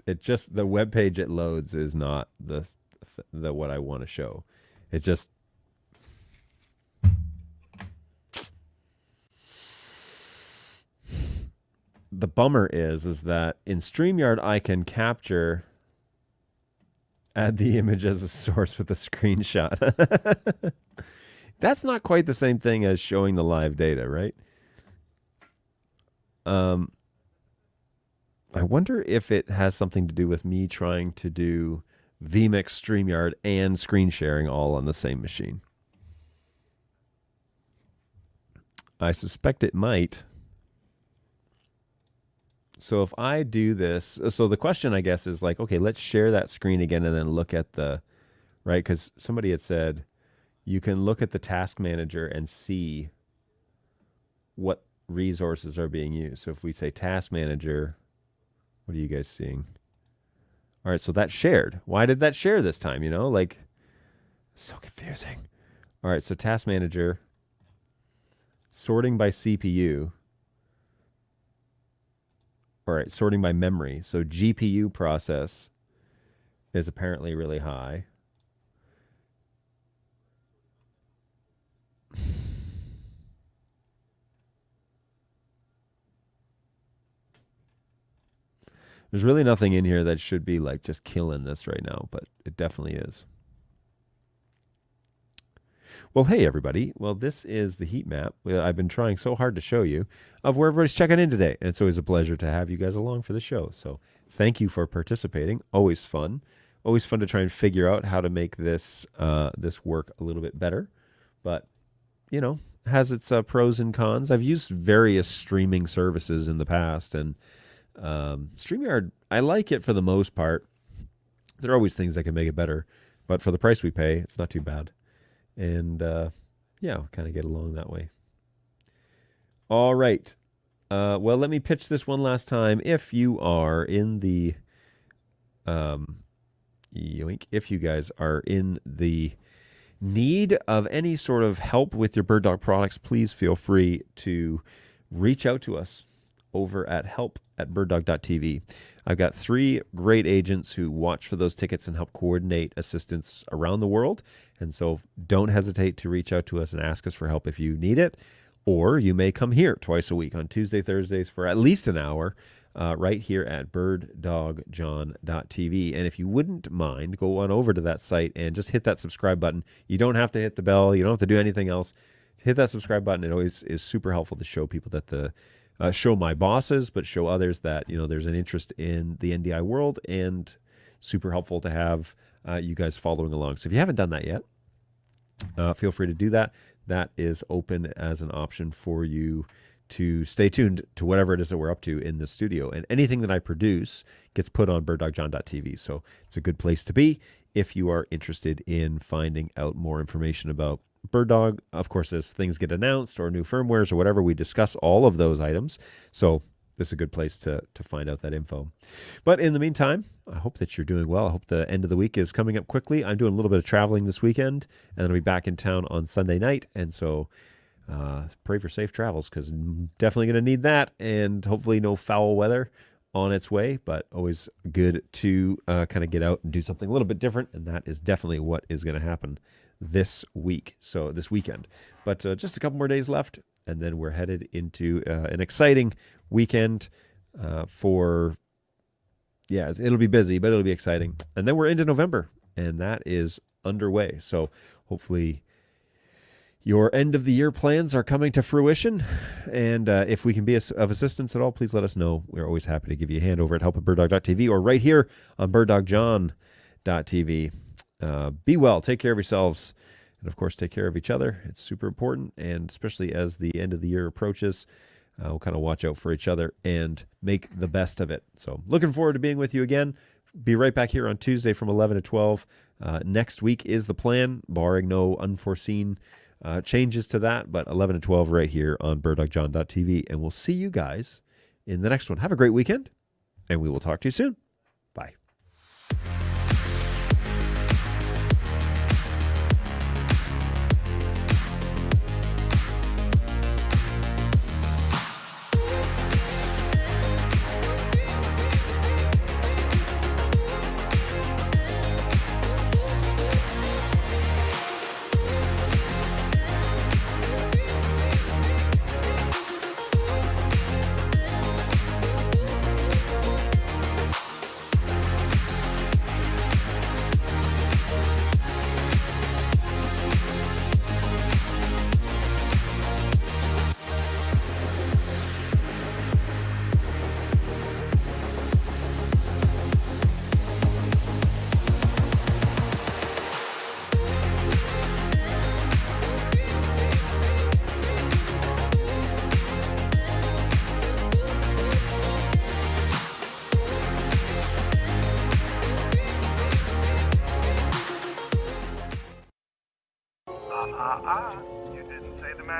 It just, the web page it loads is not the what I want to show. It just the bummer is that in StreamYard I can capture, add the image as a source with a screenshot. That's not quite the same thing as showing the live data, right? I wonder if it has something to do with me trying to do vMix, StreamYard, and screen sharing all on the same machine. I suspect it might. So if I do this, so the question I guess is like, okay, let's share that screen again and then look at the, right? Because somebody had said you can look at the task manager and see what resources are being used. So if we say task manager, what are you guys seeing? All right, so that's shared. Why did that share this time? You know, like, so confusing. All right, so task manager, sorting by CPU. All right, sorting by memory. So GPU process is apparently really high. There's really nothing in here that should be like just killing this right now, but it definitely is. Well, hey, everybody. Well, this is the heat map I've been trying so hard to show you of where everybody's checking in today. And it's always a pleasure to have you guys along for the show. So thank you for participating. Always fun. Always fun to try and figure out how to make this this work a little bit better. But, you know, has its pros and cons. I've used various streaming services in the past, and StreamYard, I like it for the most part. There are always things that can make it better, but for the price we pay, it's not too bad. And yeah, kind of get along that way. All right. Well, let me pitch this one last time. If you are in the yoink, if you guys are in the need of any sort of help with your Bird Dog products, please feel free to reach out to us over at help@birddog.tv. I've got 3 great agents who watch for those tickets and help coordinate assistance around the world. And so don't hesitate to reach out to us and ask us for help if you need it. Or you may come here twice a week on Tuesday, Thursdays for at least an hour right here at birddogjohn.tv. And if you wouldn't mind, go on over to that site and just hit that subscribe button. You don't have to hit the bell. You don't have to do anything else. Hit that subscribe button. It always is super helpful to show people that show my bosses, but show others that, you know, there's an interest in the NDI world, and super helpful to have you guys following along. So if you haven't done that yet, feel free to do that. That is open as an option for you to stay tuned to whatever it is that we're up to in the studio. And anything that I produce gets put on birddogjohn.tv. So it's a good place to be if you are interested in finding out more information about Bird Dog. Of course, as things get announced or new firmwares or whatever, we discuss all of those items. So this is a good place to find out that info. But in the meantime, I hope that you're doing well. I hope the end of the week is coming up quickly. I'm doing a little bit of traveling this weekend, and then I'll be back in town on Sunday night. And so pray for safe travels, because definitely going to need that, and hopefully no foul weather on its way, but always good to kind of get out and do something a little bit different. And that is definitely what is going to happen this week, so this weekend. But just a couple more days left, and then we're headed into an exciting weekend it'll be busy, but it'll be exciting. And then we're into November, and that is underway. So hopefully your end of the year plans are coming to fruition. And if we can be of assistance at all, please let us know. We're always happy to give you a hand over at help@birddog.tv or right here on birddogjohn.tv. Be well, take care of yourselves, and of course, take care of each other. It's super important, and especially as the end of the year approaches, we'll kind of watch out for each other and make the best of it. So looking forward to being with you again. Be right back here on Tuesday from 11 to 12. Next week is the plan, barring no unforeseen changes to that, but 11 to 12 right here on birddogjohn.tv. And we'll see you guys in the next one. Have a great weekend, and we will talk to you soon. Bye.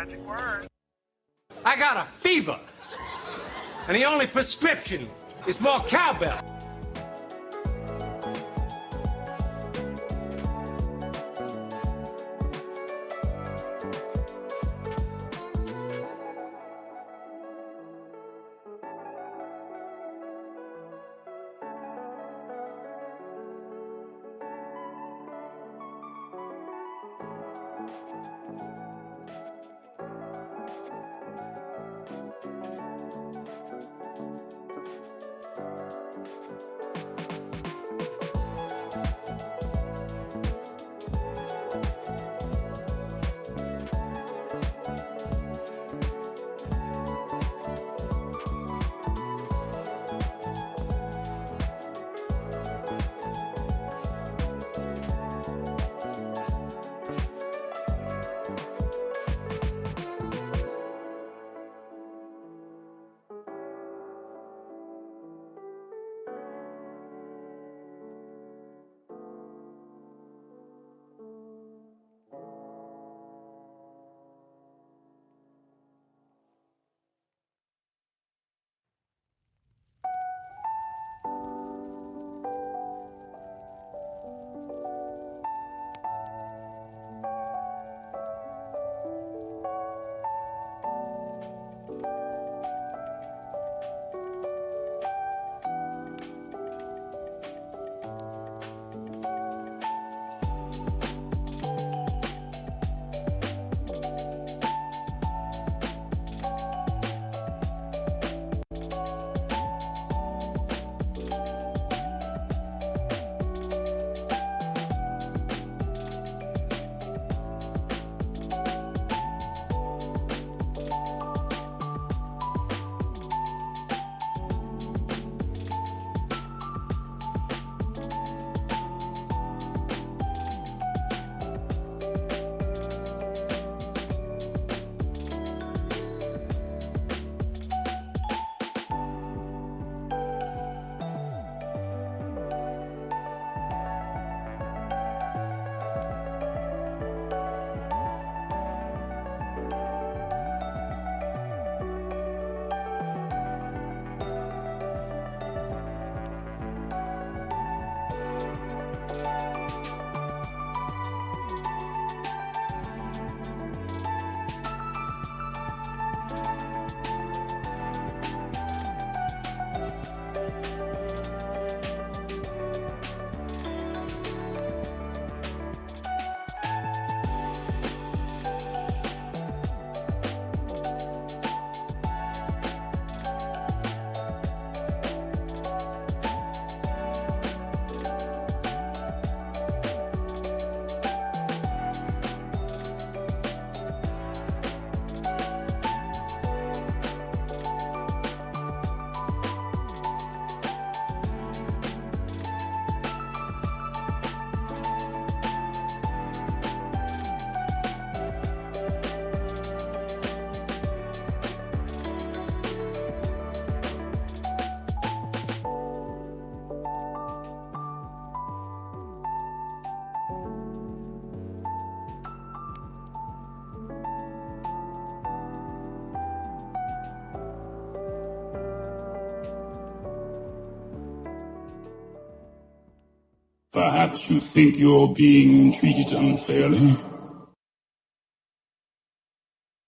magic word. I got a fever. And the only prescription is more cowbell. Perhaps you think you're being treated unfairly.